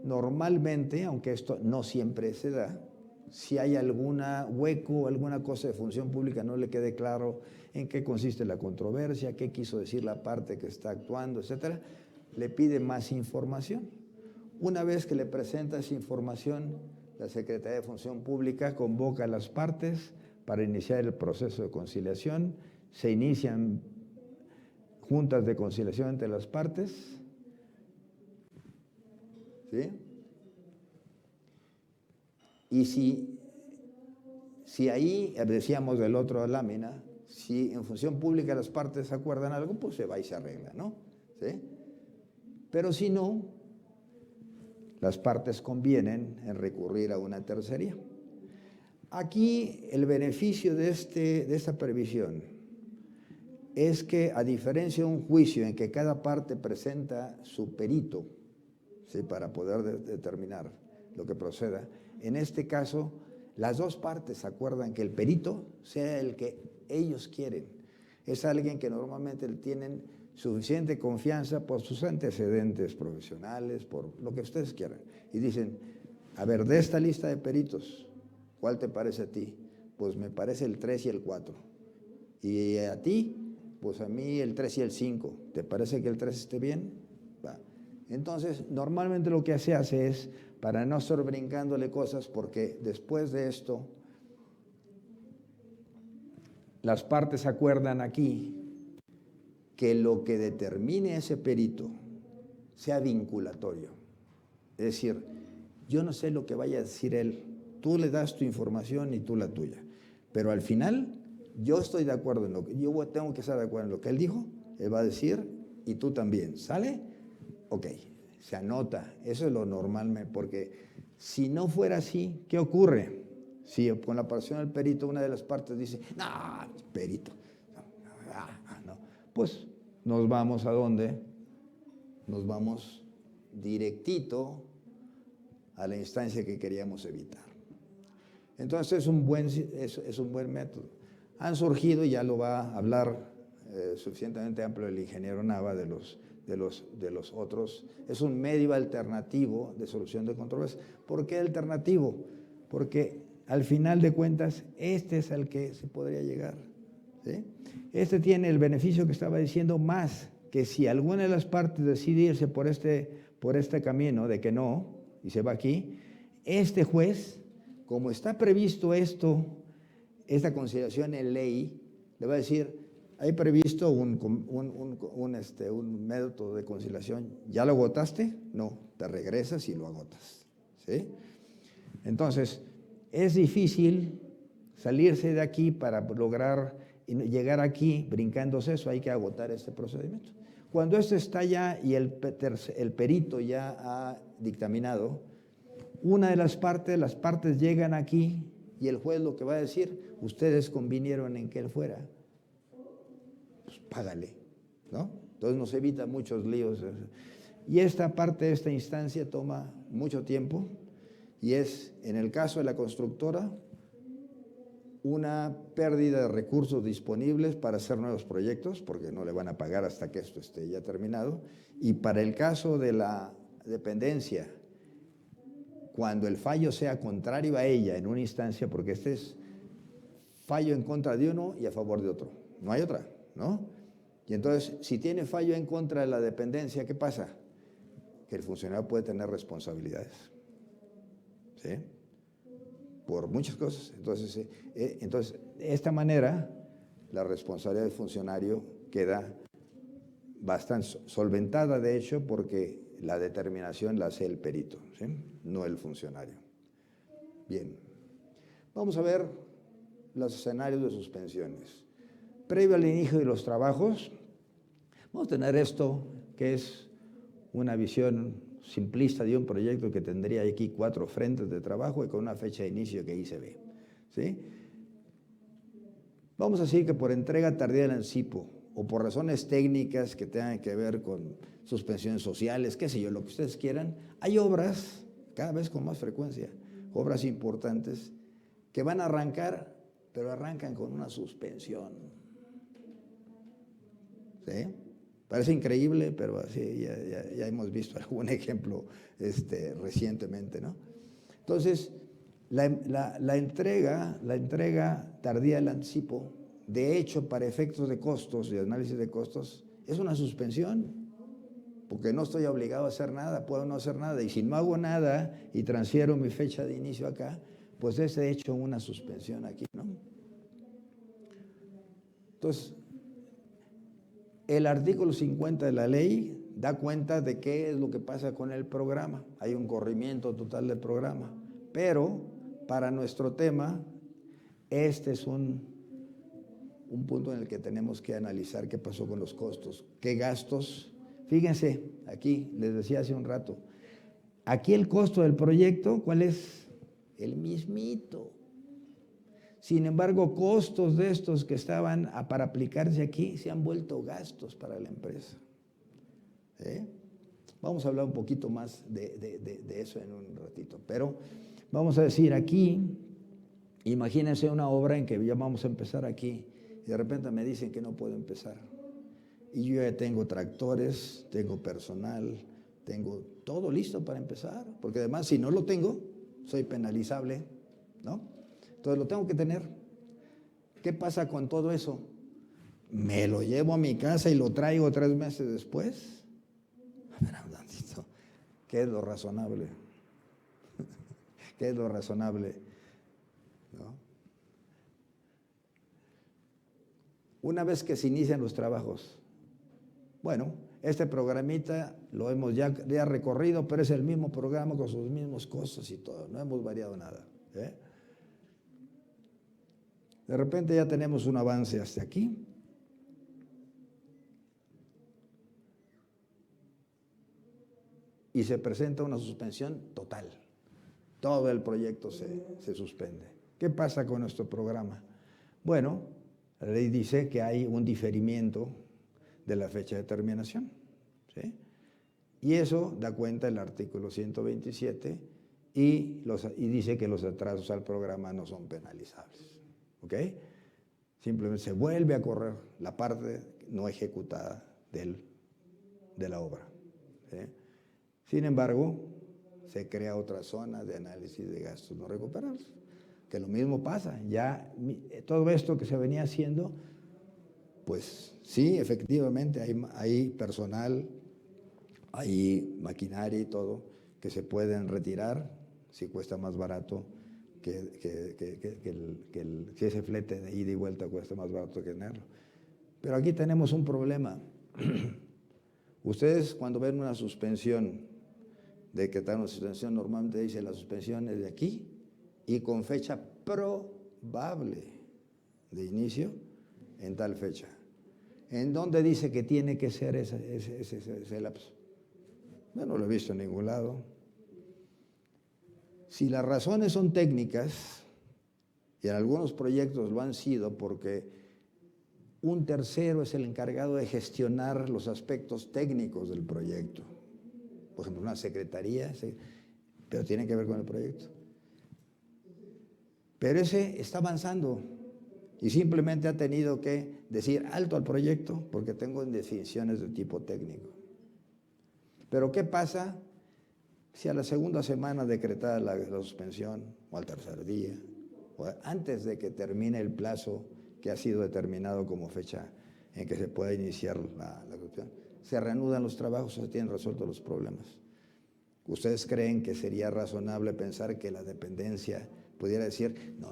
normalmente, aunque esto no siempre se da, si hay algún hueco o alguna cosa de función pública no le quede claro en qué consiste la controversia, qué quiso decir la parte que está actuando, etcétera, le pide más información. Una vez que le presenta esa información, la Secretaría de Función Pública convoca a las partes para iniciar el proceso de conciliación. Se inician juntas de conciliación entre las partes, ¿sí? Y si ahí, decíamos del otro lámina, si en función pública las partes acuerdan algo, pues se va y se arregla, ¿no? ¿Sí? Pero si no, las partes convienen en recurrir a una tercería. Aquí el beneficio de esta previsión es que, a diferencia de un juicio en que cada parte presenta su perito, ¿sí?, para poder determinar lo que proceda, en este caso las dos partes acuerdan que el perito sea el que ellos quieren. Es alguien que normalmente tienen suficiente confianza por sus antecedentes profesionales, por lo que ustedes quieran. Y dicen, a ver, de esta lista de peritos, ¿cuál te parece a ti? Pues me parece el 3 y el 4. ¿Y a ti? Pues a mí el 3 y el 5. ¿Te parece que el 3 esté bien? Va. Entonces, normalmente lo que se hace es, para no estar brincándole cosas, porque después de esto, las partes acuerdan aquí que lo que determine ese perito sea vinculatorio. Es decir, yo no sé lo que vaya a decir él, tú le das tu información y tú la tuya, pero al final yo estoy de acuerdo en lo que, yo tengo que estar de acuerdo en lo que él dijo, él va a decir y tú también, ¿sale? Ok, se anota, eso es lo normal, porque si no fuera así, ¿qué ocurre? Si con la aparición del perito una de las partes dice, no, perito, no, pues nos vamos ¿a dónde? Nos vamos directito a la instancia que queríamos evitar. Entonces es un buen método. Han surgido, ya lo va a hablar suficientemente amplio el ingeniero Nava de los otros, es un medio alternativo de solución de controversias. ¿Por qué alternativo? Porque al final de cuentas este es al que se podría llegar, ¿sí? Este tiene el beneficio que estaba diciendo más que si alguna de las partes decide irse por este camino de que no, y se va aquí, este juez, como está previsto esta conciliación en ley, le va a decir, hay previsto un método de conciliación, ¿ya lo agotaste? No, te regresas y lo agotas, ¿sí? Entonces, es difícil salirse de aquí para lograr llegar aquí brincándose eso, hay que agotar este procedimiento. Cuando esto está ya y el perito ya ha dictaminado, una de las partes llegan aquí y el juez lo que va a decir, ustedes convinieron en que él fuera, pues págale, ¿no? Entonces nos evita muchos líos. Y esta instancia toma mucho tiempo y es, en el caso de la constructora, una pérdida de recursos disponibles para hacer nuevos proyectos, porque no le van a pagar hasta que esto esté ya terminado. Y para el caso de la dependencia, cuando el fallo sea contrario a ella en una instancia, porque este es fallo en contra de uno y a favor de otro, no hay otra, ¿no? Y entonces, si tiene fallo en contra de la dependencia, ¿qué pasa? Que el funcionario puede tener responsabilidades, ¿sí? Por muchas cosas. Entonces, de esta manera, la responsabilidad del funcionario queda bastante solventada, de hecho, porque la determinación la hace el perito, ¿sí? No el funcionario. Bien, vamos a ver los escenarios de suspensiones. Previo al inicio de los trabajos, vamos a tener esto, que es una visión simplista de un proyecto que tendría aquí 4 frentes de trabajo y con una fecha de inicio que ahí se ve, ¿sí? Vamos a decir que por entrega tardía del anticipo o por razones técnicas que tengan que ver con suspensiones sociales, qué sé yo, lo que ustedes quieran, hay obras, cada vez con más frecuencia, obras importantes que van a arrancar, pero arrancan con una suspensión, ¿sí? Parece increíble, pero así ya hemos visto algún ejemplo recientemente, ¿no? Entonces, la entrega tardía del anticipo, de hecho, para efectos de costos y análisis de costos, es una suspensión, porque no estoy obligado a hacer nada, puedo no hacer nada, y si no hago nada y transfiero mi fecha de inicio acá, pues es de hecho una suspensión aquí, ¿no? Entonces, el artículo 50 de la ley da cuenta de qué es lo que pasa con el programa. Hay un corrimiento total del programa. Pero para nuestro tema, este es un punto en el que tenemos que analizar qué pasó con los costos, qué gastos. Fíjense, aquí les decía hace un rato, aquí el costo del proyecto, ¿cuál es? El mismito. Sin embargo, costos de estos que estaban para aplicarse aquí se han vuelto gastos para la empresa. Vamos a hablar un poquito más de eso en un ratito, pero vamos a decir aquí, imagínense una obra en que ya vamos a empezar aquí y de repente me dicen que no puedo empezar. Y yo ya tengo tractores, tengo personal, tengo todo listo para empezar, porque además si no lo tengo, soy penalizable, ¿no? Entonces lo tengo que tener. ¿Qué pasa con todo eso? ¿Me lo llevo a mi casa y lo traigo 3 meses después? A ver, tantito. ¿Qué es lo razonable? ¿Qué es lo razonable? ¿No? Una vez que se inician los trabajos, bueno, este programita lo hemos ya recorrido, pero es el mismo programa con sus mismos costos y todo, no hemos variado nada, ¿eh? De repente ya tenemos un avance hasta aquí. Y se presenta una suspensión total. Todo el proyecto se suspende. ¿Qué pasa con nuestro programa? Bueno, la ley dice que hay un diferimiento de la fecha de terminación, ¿sí? Y eso da cuenta el artículo 127 y dice que los atrasos al programa no son penalizables. ¿Ok? Simplemente se vuelve a correr la parte no ejecutada de la obra, ¿sí? Sin embargo, se crea otra zona de análisis de gastos no recuperables, que lo mismo pasa. Ya todo esto que se venía haciendo Pues sí, efectivamente hay personal, hay maquinaria y todo que se pueden retirar si cuesta más barato si ese flete de ida y vuelta cuesta más barato que tenerlo. Pero aquí tenemos un problema. Ustedes cuando ven una suspensión, de que está una suspensión, normalmente dice la suspensión es de aquí y con fecha probable de inicio en tal fecha. ¿En dónde dice que tiene que ser ese lapso? Yo no lo he visto en ningún lado. Si las razones son técnicas, y en algunos proyectos lo han sido porque un tercero es el encargado de gestionar los aspectos técnicos del proyecto. Por ejemplo, una secretaría, pero tiene que ver con el proyecto. Pero ese está avanzando y simplemente ha tenido que decir alto al proyecto porque tengo indefiniciones de tipo técnico. Pero ¿qué pasa si a la segunda semana decretada la suspensión, o al tercer día, o antes de que termine el plazo que ha sido determinado como fecha en que se pueda iniciar la suspensión, se reanudan los trabajos o se tienen resueltos los problemas? ¿Ustedes creen que sería razonable pensar que la dependencia pudiera decir, no,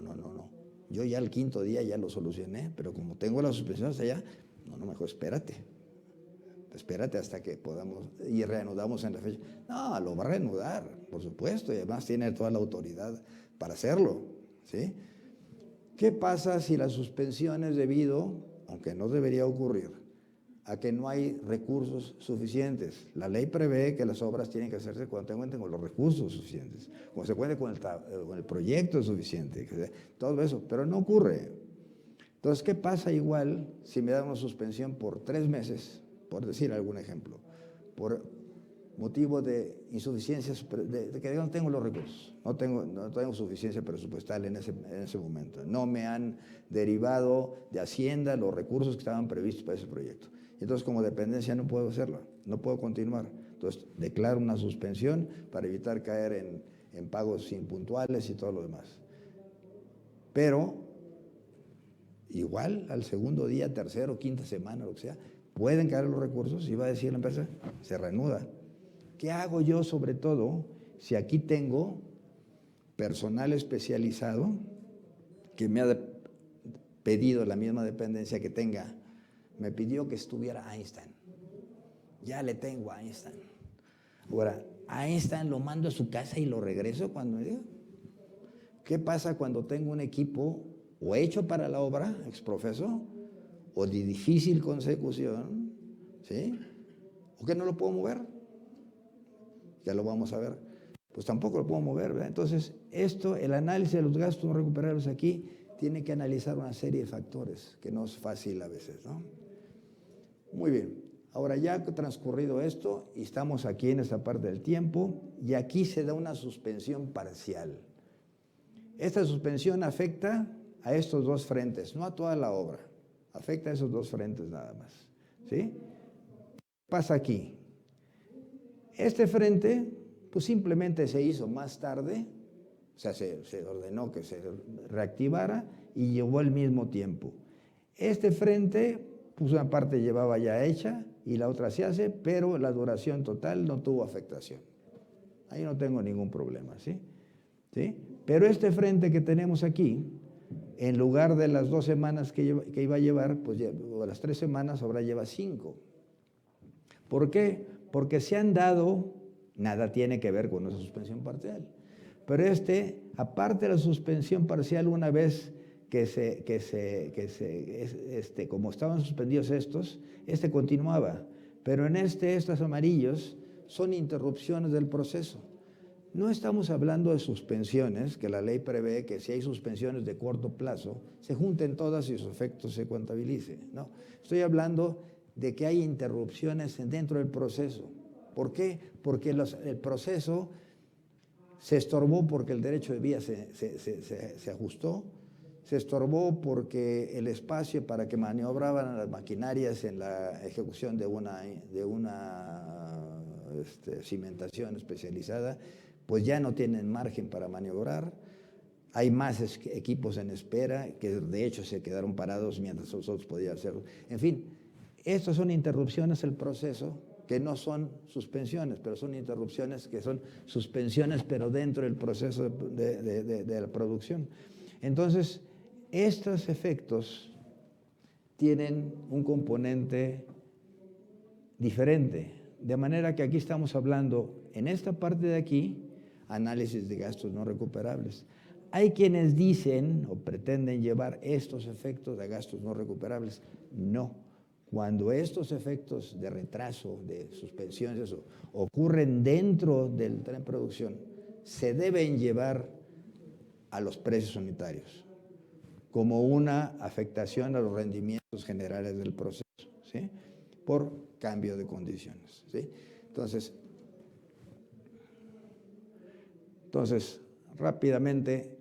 yo ya el quinto día ya lo solucioné, pero como tengo la suspensión hasta allá, no, mejor espérate hasta que podamos y reanudamos en la fecha? No, lo va a reanudar, por supuesto, y además tiene toda la autoridad para hacerlo, ¿sí? ¿Qué pasa si la suspensión es debido, aunque no debería ocurrir, a que no hay recursos suficientes? La ley prevé que las obras tienen que hacerse cuando se cuenten con los recursos suficientes, cuando se cuente con el proyecto suficiente, todo eso, pero no ocurre. Entonces, ¿qué pasa igual si me dan una suspensión por 3 meses, por decir algún ejemplo, por motivo de insuficiencias, de que yo no tengo los recursos, no tengo suficiencia presupuestal en ese momento, no me han derivado de Hacienda los recursos que estaban previstos para ese proyecto? Entonces, como dependencia no puedo hacerlo, no puedo continuar. Entonces, declaro una suspensión para evitar caer en pagos impuntuales y todo lo demás. Pero igual al segundo día, tercero, quinta semana, lo que sea, pueden caer los recursos y va a decir la empresa, se reanuda. ¿Qué hago yo sobre todo si aquí tengo personal especializado que me ha pedido la misma dependencia que tenga? Me pidió que estuviera Einstein. Ya le tengo a Einstein. Ahora, a Einstein lo mando a su casa y lo regreso cuando me diga. ¿Qué pasa cuando tengo un equipo o hecho para la obra, exprofeso, o de difícil consecución, ¿sí? O que no lo puedo mover? Ya lo vamos a ver. Pues tampoco lo puedo mover, ¿verdad? Entonces, el análisis de los gastos no recuperables aquí, tiene que analizar una serie de factores, que no es fácil a veces, ¿no? Muy bien. Ahora ya ha transcurrido esto y estamos aquí en esta parte del tiempo y aquí se da una suspensión parcial. Esta suspensión afecta a estos dos frentes, no a toda la obra, afecta a esos dos frentes nada más, ¿sí? ¿Qué pasa aquí? Este frente, pues simplemente se hizo más tarde, o sea, se ordenó que se reactivara y llevó el mismo tiempo. Este frente, pues una parte llevaba ya hecha y la otra se hace, pero la duración total no tuvo afectación. Ahí no tengo ningún problema, ¿sí? ¿Sí? Pero este frente que tenemos aquí, en lugar de las 2 semanas que iba a llevar, pues o las 3 semanas, ahora lleva 5. ¿Por qué? Porque se han dado, nada tiene que ver con esa suspensión parcial, pero aparte de la suspensión parcial, una vez como estaban suspendidos estos, continuaba, pero en estos amarillos son interrupciones del proceso. No estamos hablando de suspensiones, que la ley prevé que si hay suspensiones de corto plazo, se junten todas y su efecto se contabilice. No, estoy hablando de que hay interrupciones dentro del proceso. ¿Por qué? Porque el proceso se estorbó porque el derecho de vía se ajustó, se estorbó porque el espacio para que maniobraban las maquinarias en la ejecución de una cimentación especializada, pues ya no tienen margen para maniobrar. Hay más equipos en espera que de hecho se quedaron parados mientras nosotros podíamos hacerlo. En fin, estas son interrupciones del proceso que no son suspensiones, pero son interrupciones que son suspensiones, pero dentro del proceso de la producción. Entonces, estos efectos tienen un componente diferente, de manera que aquí estamos hablando, en esta parte de aquí, análisis de gastos no recuperables. Hay quienes dicen o pretenden llevar estos efectos de gastos no recuperables. No. Cuando estos efectos de retraso, de suspensión, eso, ocurren dentro del tren de producción, se deben llevar a los precios unitarios como una afectación a los rendimientos generales del proceso, ¿sí? Por cambio de condiciones, ¿sí? Entonces, rápidamente,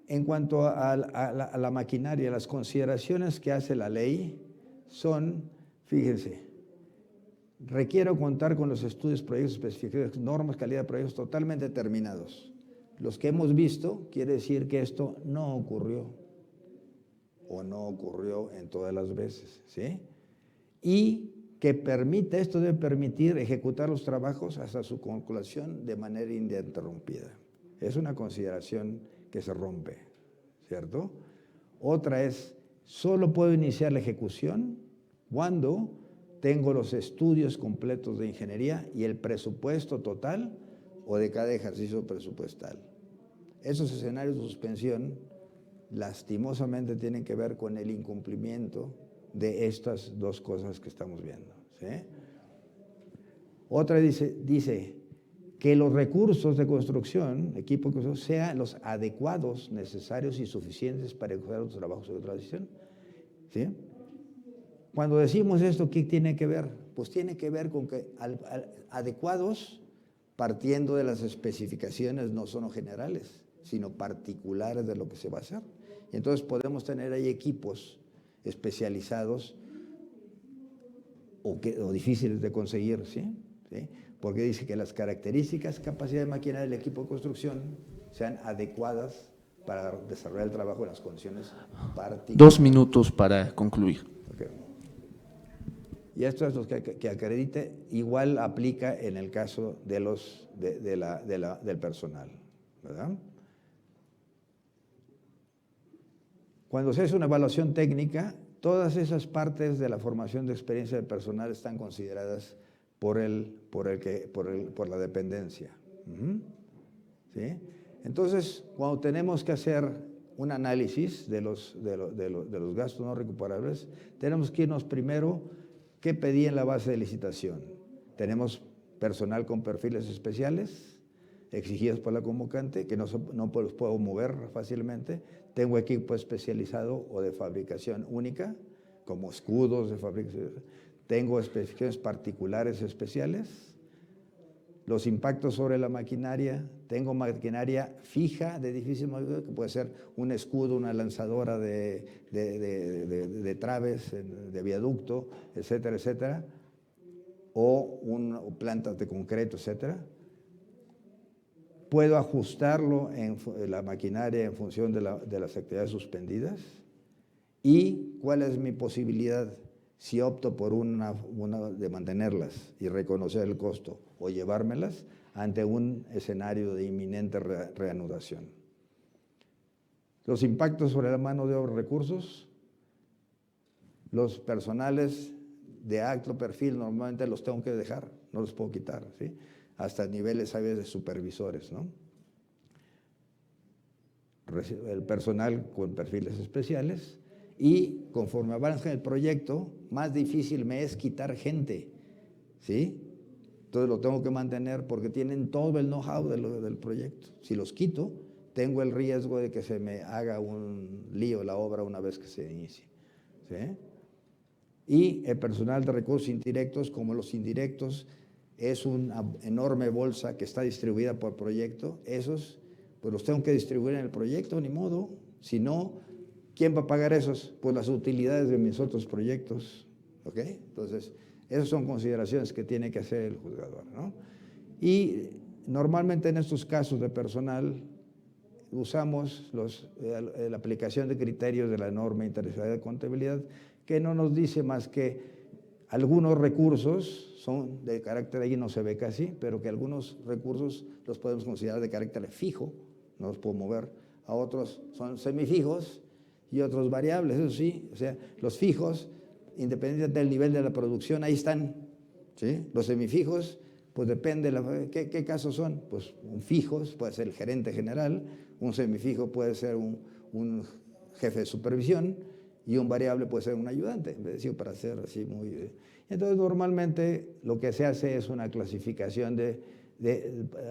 en cuanto a la maquinaria, las consideraciones que hace la ley son, fíjense, requiero contar con los estudios, proyectos, especificaciones, normas, calidad de proyectos totalmente terminados. Los que hemos visto quiere decir que esto no ocurrió o no ocurrió en todas las veces, ¿sí? Y que permite, esto debe permitir ejecutar los trabajos hasta su conclusión de manera ininterrumpida. Es una consideración que se rompe, ¿cierto? Otra es, solo puedo iniciar la ejecución cuando tengo los estudios completos de ingeniería y el presupuesto total o de cada ejercicio presupuestal. Esos escenarios de suspensión lastimosamente tienen que ver con el incumplimiento de estas dos cosas que estamos viendo, ¿sí? Otra dice que los recursos de construcción, equipo de construcción, sean los adecuados, necesarios y suficientes para ejecutar los trabajos de transición, ¿sí? Cuando decimos esto, ¿qué tiene que ver? Pues tiene que ver con que adecuados, partiendo de las especificaciones, no son generales, sino particulares de lo que se va a hacer. Y entonces podemos tener ahí equipos especializados o difíciles de conseguir, ¿sí? ¿Sí? Porque dice que las características, capacidad de maquinaria del equipo de construcción sean adecuadas para desarrollar el trabajo en las condiciones particulares. 2 minutos para concluir. Okay. Y esto es lo que acredite, igual aplica en el caso de del personal, ¿verdad? Cuando se hace una evaluación técnica, todas esas partes de la formación de experiencia del personal están consideradas por la dependencia. ¿Sí? Entonces, cuando tenemos que hacer un análisis de los gastos no recuperables, tenemos que irnos primero, ¿qué pedí en la base de licitación? Tenemos personal con perfiles especiales exigidos por la convocante, que no los puedo mover fácilmente. Tengo equipo especializado o de fabricación única, como escudos de fabricación. Tengo especificaciones particulares especiales. Los impactos sobre la maquinaria. Tengo maquinaria fija de difícil movimiento, que puede ser un escudo, una lanzadora de traves, de viaducto, etcétera, etcétera. O plantas de concreto, etcétera. Puedo ajustarlo en la maquinaria en función de las actividades suspendidas. ¿Y cuál es mi posibilidad si opto por una de mantenerlas y reconocer el costo o llevármelas ante un escenario de inminente reanudación? Los impactos sobre la mano de obra y recursos, los personales de alto perfil normalmente los tengo que dejar, no los puedo quitar, ¿sí? Hasta niveles a veces de supervisores, ¿no? El personal con perfiles especiales, y conforme avanza el proyecto, más difícil me es quitar gente, ¿sí? Entonces lo tengo que mantener porque tienen todo el know-how del proyecto. Si los quito, tengo el riesgo de que se me haga un lío la obra una vez que se inicie, ¿sí? Y el personal de recursos indirectos, como los indirectos, es una enorme bolsa que está distribuida por proyecto. Esos, pues los tengo que distribuir en el proyecto, ni modo. Si no, ¿quién va a pagar esos? Pues las utilidades de mis otros proyectos, ¿ok? Entonces, esas son consideraciones que tiene que hacer el juzgador, ¿no? Y normalmente en estos casos de personal, usamos la aplicación de criterios de la norma internacional de contabilidad, que no nos dice más que algunos recursos son de carácter, ahí no se ve casi, pero que algunos recursos los podemos considerar de carácter fijo, no los puedo mover, a otros son semifijos y otros variables, eso sí, o sea, los fijos, independientemente del nivel de la producción, ahí están, ¿sí? Los semifijos, pues depende, ¿qué casos son? Pues un fijos puede ser el gerente general, un semifijo puede ser un jefe de supervisión, y un variable puede ser un ayudante, para hacer así muy... Entonces, normalmente lo que se hace es una clasificación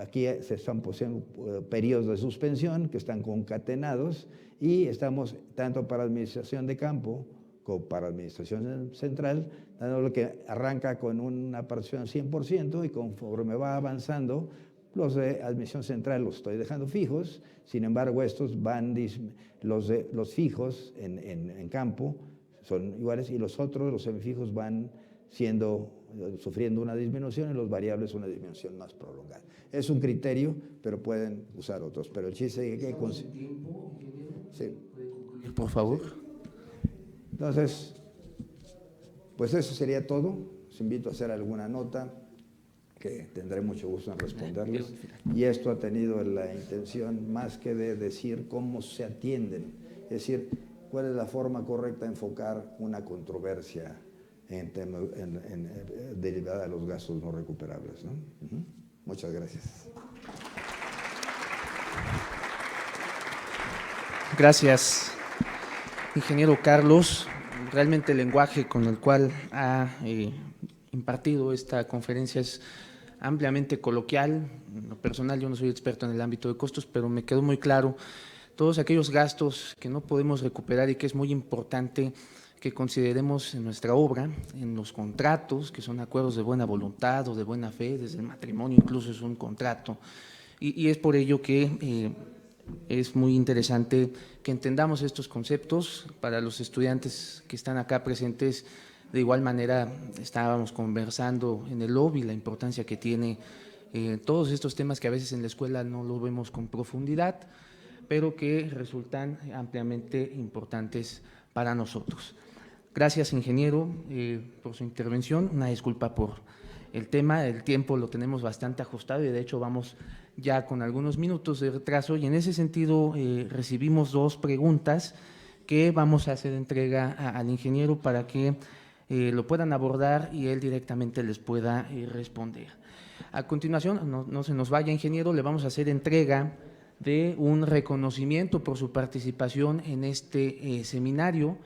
aquí se están poseyendo periodos de suspensión que están concatenados y estamos, tanto para administración de campo como para administración central, dando lo que arranca con una participación 100% y conforme va avanzando, los de admisión central los estoy dejando fijos, sin embargo estos van, los fijos en campo son iguales y los otros, los semifijos, van sufriendo una disminución y los variables una disminución más prolongada. Es un criterio, pero pueden usar otros. Pero el chiste es que... Sí. Por favor. Entonces, pues eso sería todo. Os invito a hacer alguna nota, que tendré mucho gusto en responderles. Y esto ha tenido la intención más que de decir cómo se atienden, es decir, cuál es la forma correcta de enfocar una controversia derivada de los gastos no recuperables, ¿no? Muchas gracias. Gracias, ingeniero Carlos. Realmente el lenguaje con el cual ha impartido esta conferencia es ampliamente coloquial. En lo personal, yo no soy experto en el ámbito de costos, pero me quedó muy claro todos aquellos gastos que no podemos recuperar y que es muy importante que consideremos en nuestra obra, en los contratos, que son acuerdos de buena voluntad o de buena fe, desde el matrimonio incluso es un contrato, y es por ello que es muy interesante que entendamos estos conceptos. Para los estudiantes que están acá presentes, de igual manera estábamos conversando en el lobby la importancia que tiene todos estos temas que a veces en la escuela no lo vemos con profundidad, pero que resultan ampliamente importantes para nosotros. Gracias, ingeniero, por su intervención. Una disculpa por el tema, el tiempo lo tenemos bastante ajustado y de hecho vamos ya con algunos minutos de retraso, y en ese sentido recibimos dos preguntas que vamos a hacer entrega al ingeniero para que lo puedan abordar y él directamente les pueda responder. A continuación, no se nos vaya, ingeniero, le vamos a hacer entrega de un reconocimiento por su participación en este seminario,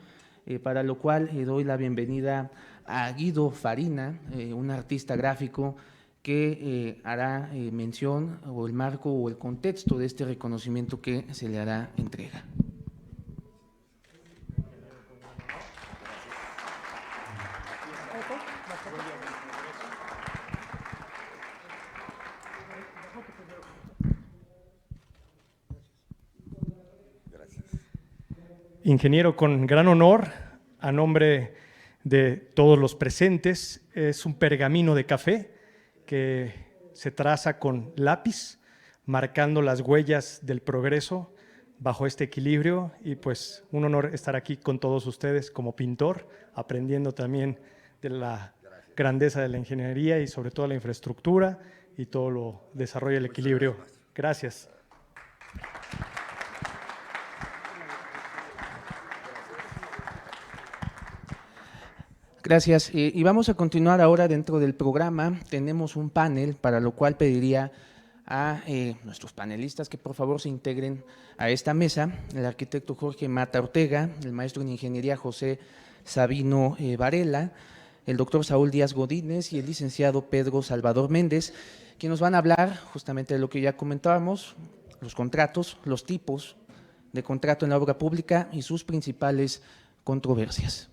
para lo cual doy la bienvenida a Guido Farina, un artista gráfico que hará mención o el marco o el contexto de este reconocimiento que se le hará entrega. Ingeniero, con gran honor, a nombre de todos los presentes, es un pergamino de café que se traza con lápiz, marcando las huellas del progreso bajo este equilibrio, y pues un honor estar aquí con todos ustedes como pintor, aprendiendo también de la grandeza de la ingeniería y sobre todo la infraestructura y todo lo desarrollo del equilibrio. Gracias. Gracias. Y vamos a continuar ahora dentro del programa. Tenemos un panel, para lo cual pediría a nuestros panelistas que por favor se integren a esta mesa: el arquitecto Jorge Mata Ortega, el maestro en ingeniería José Sabino Varela, el doctor Saúl Díaz Godínez y el licenciado Pedro Salvador Méndez, que nos van a hablar justamente de lo que ya comentábamos: los contratos, los tipos de contrato en la obra pública y sus principales controversias.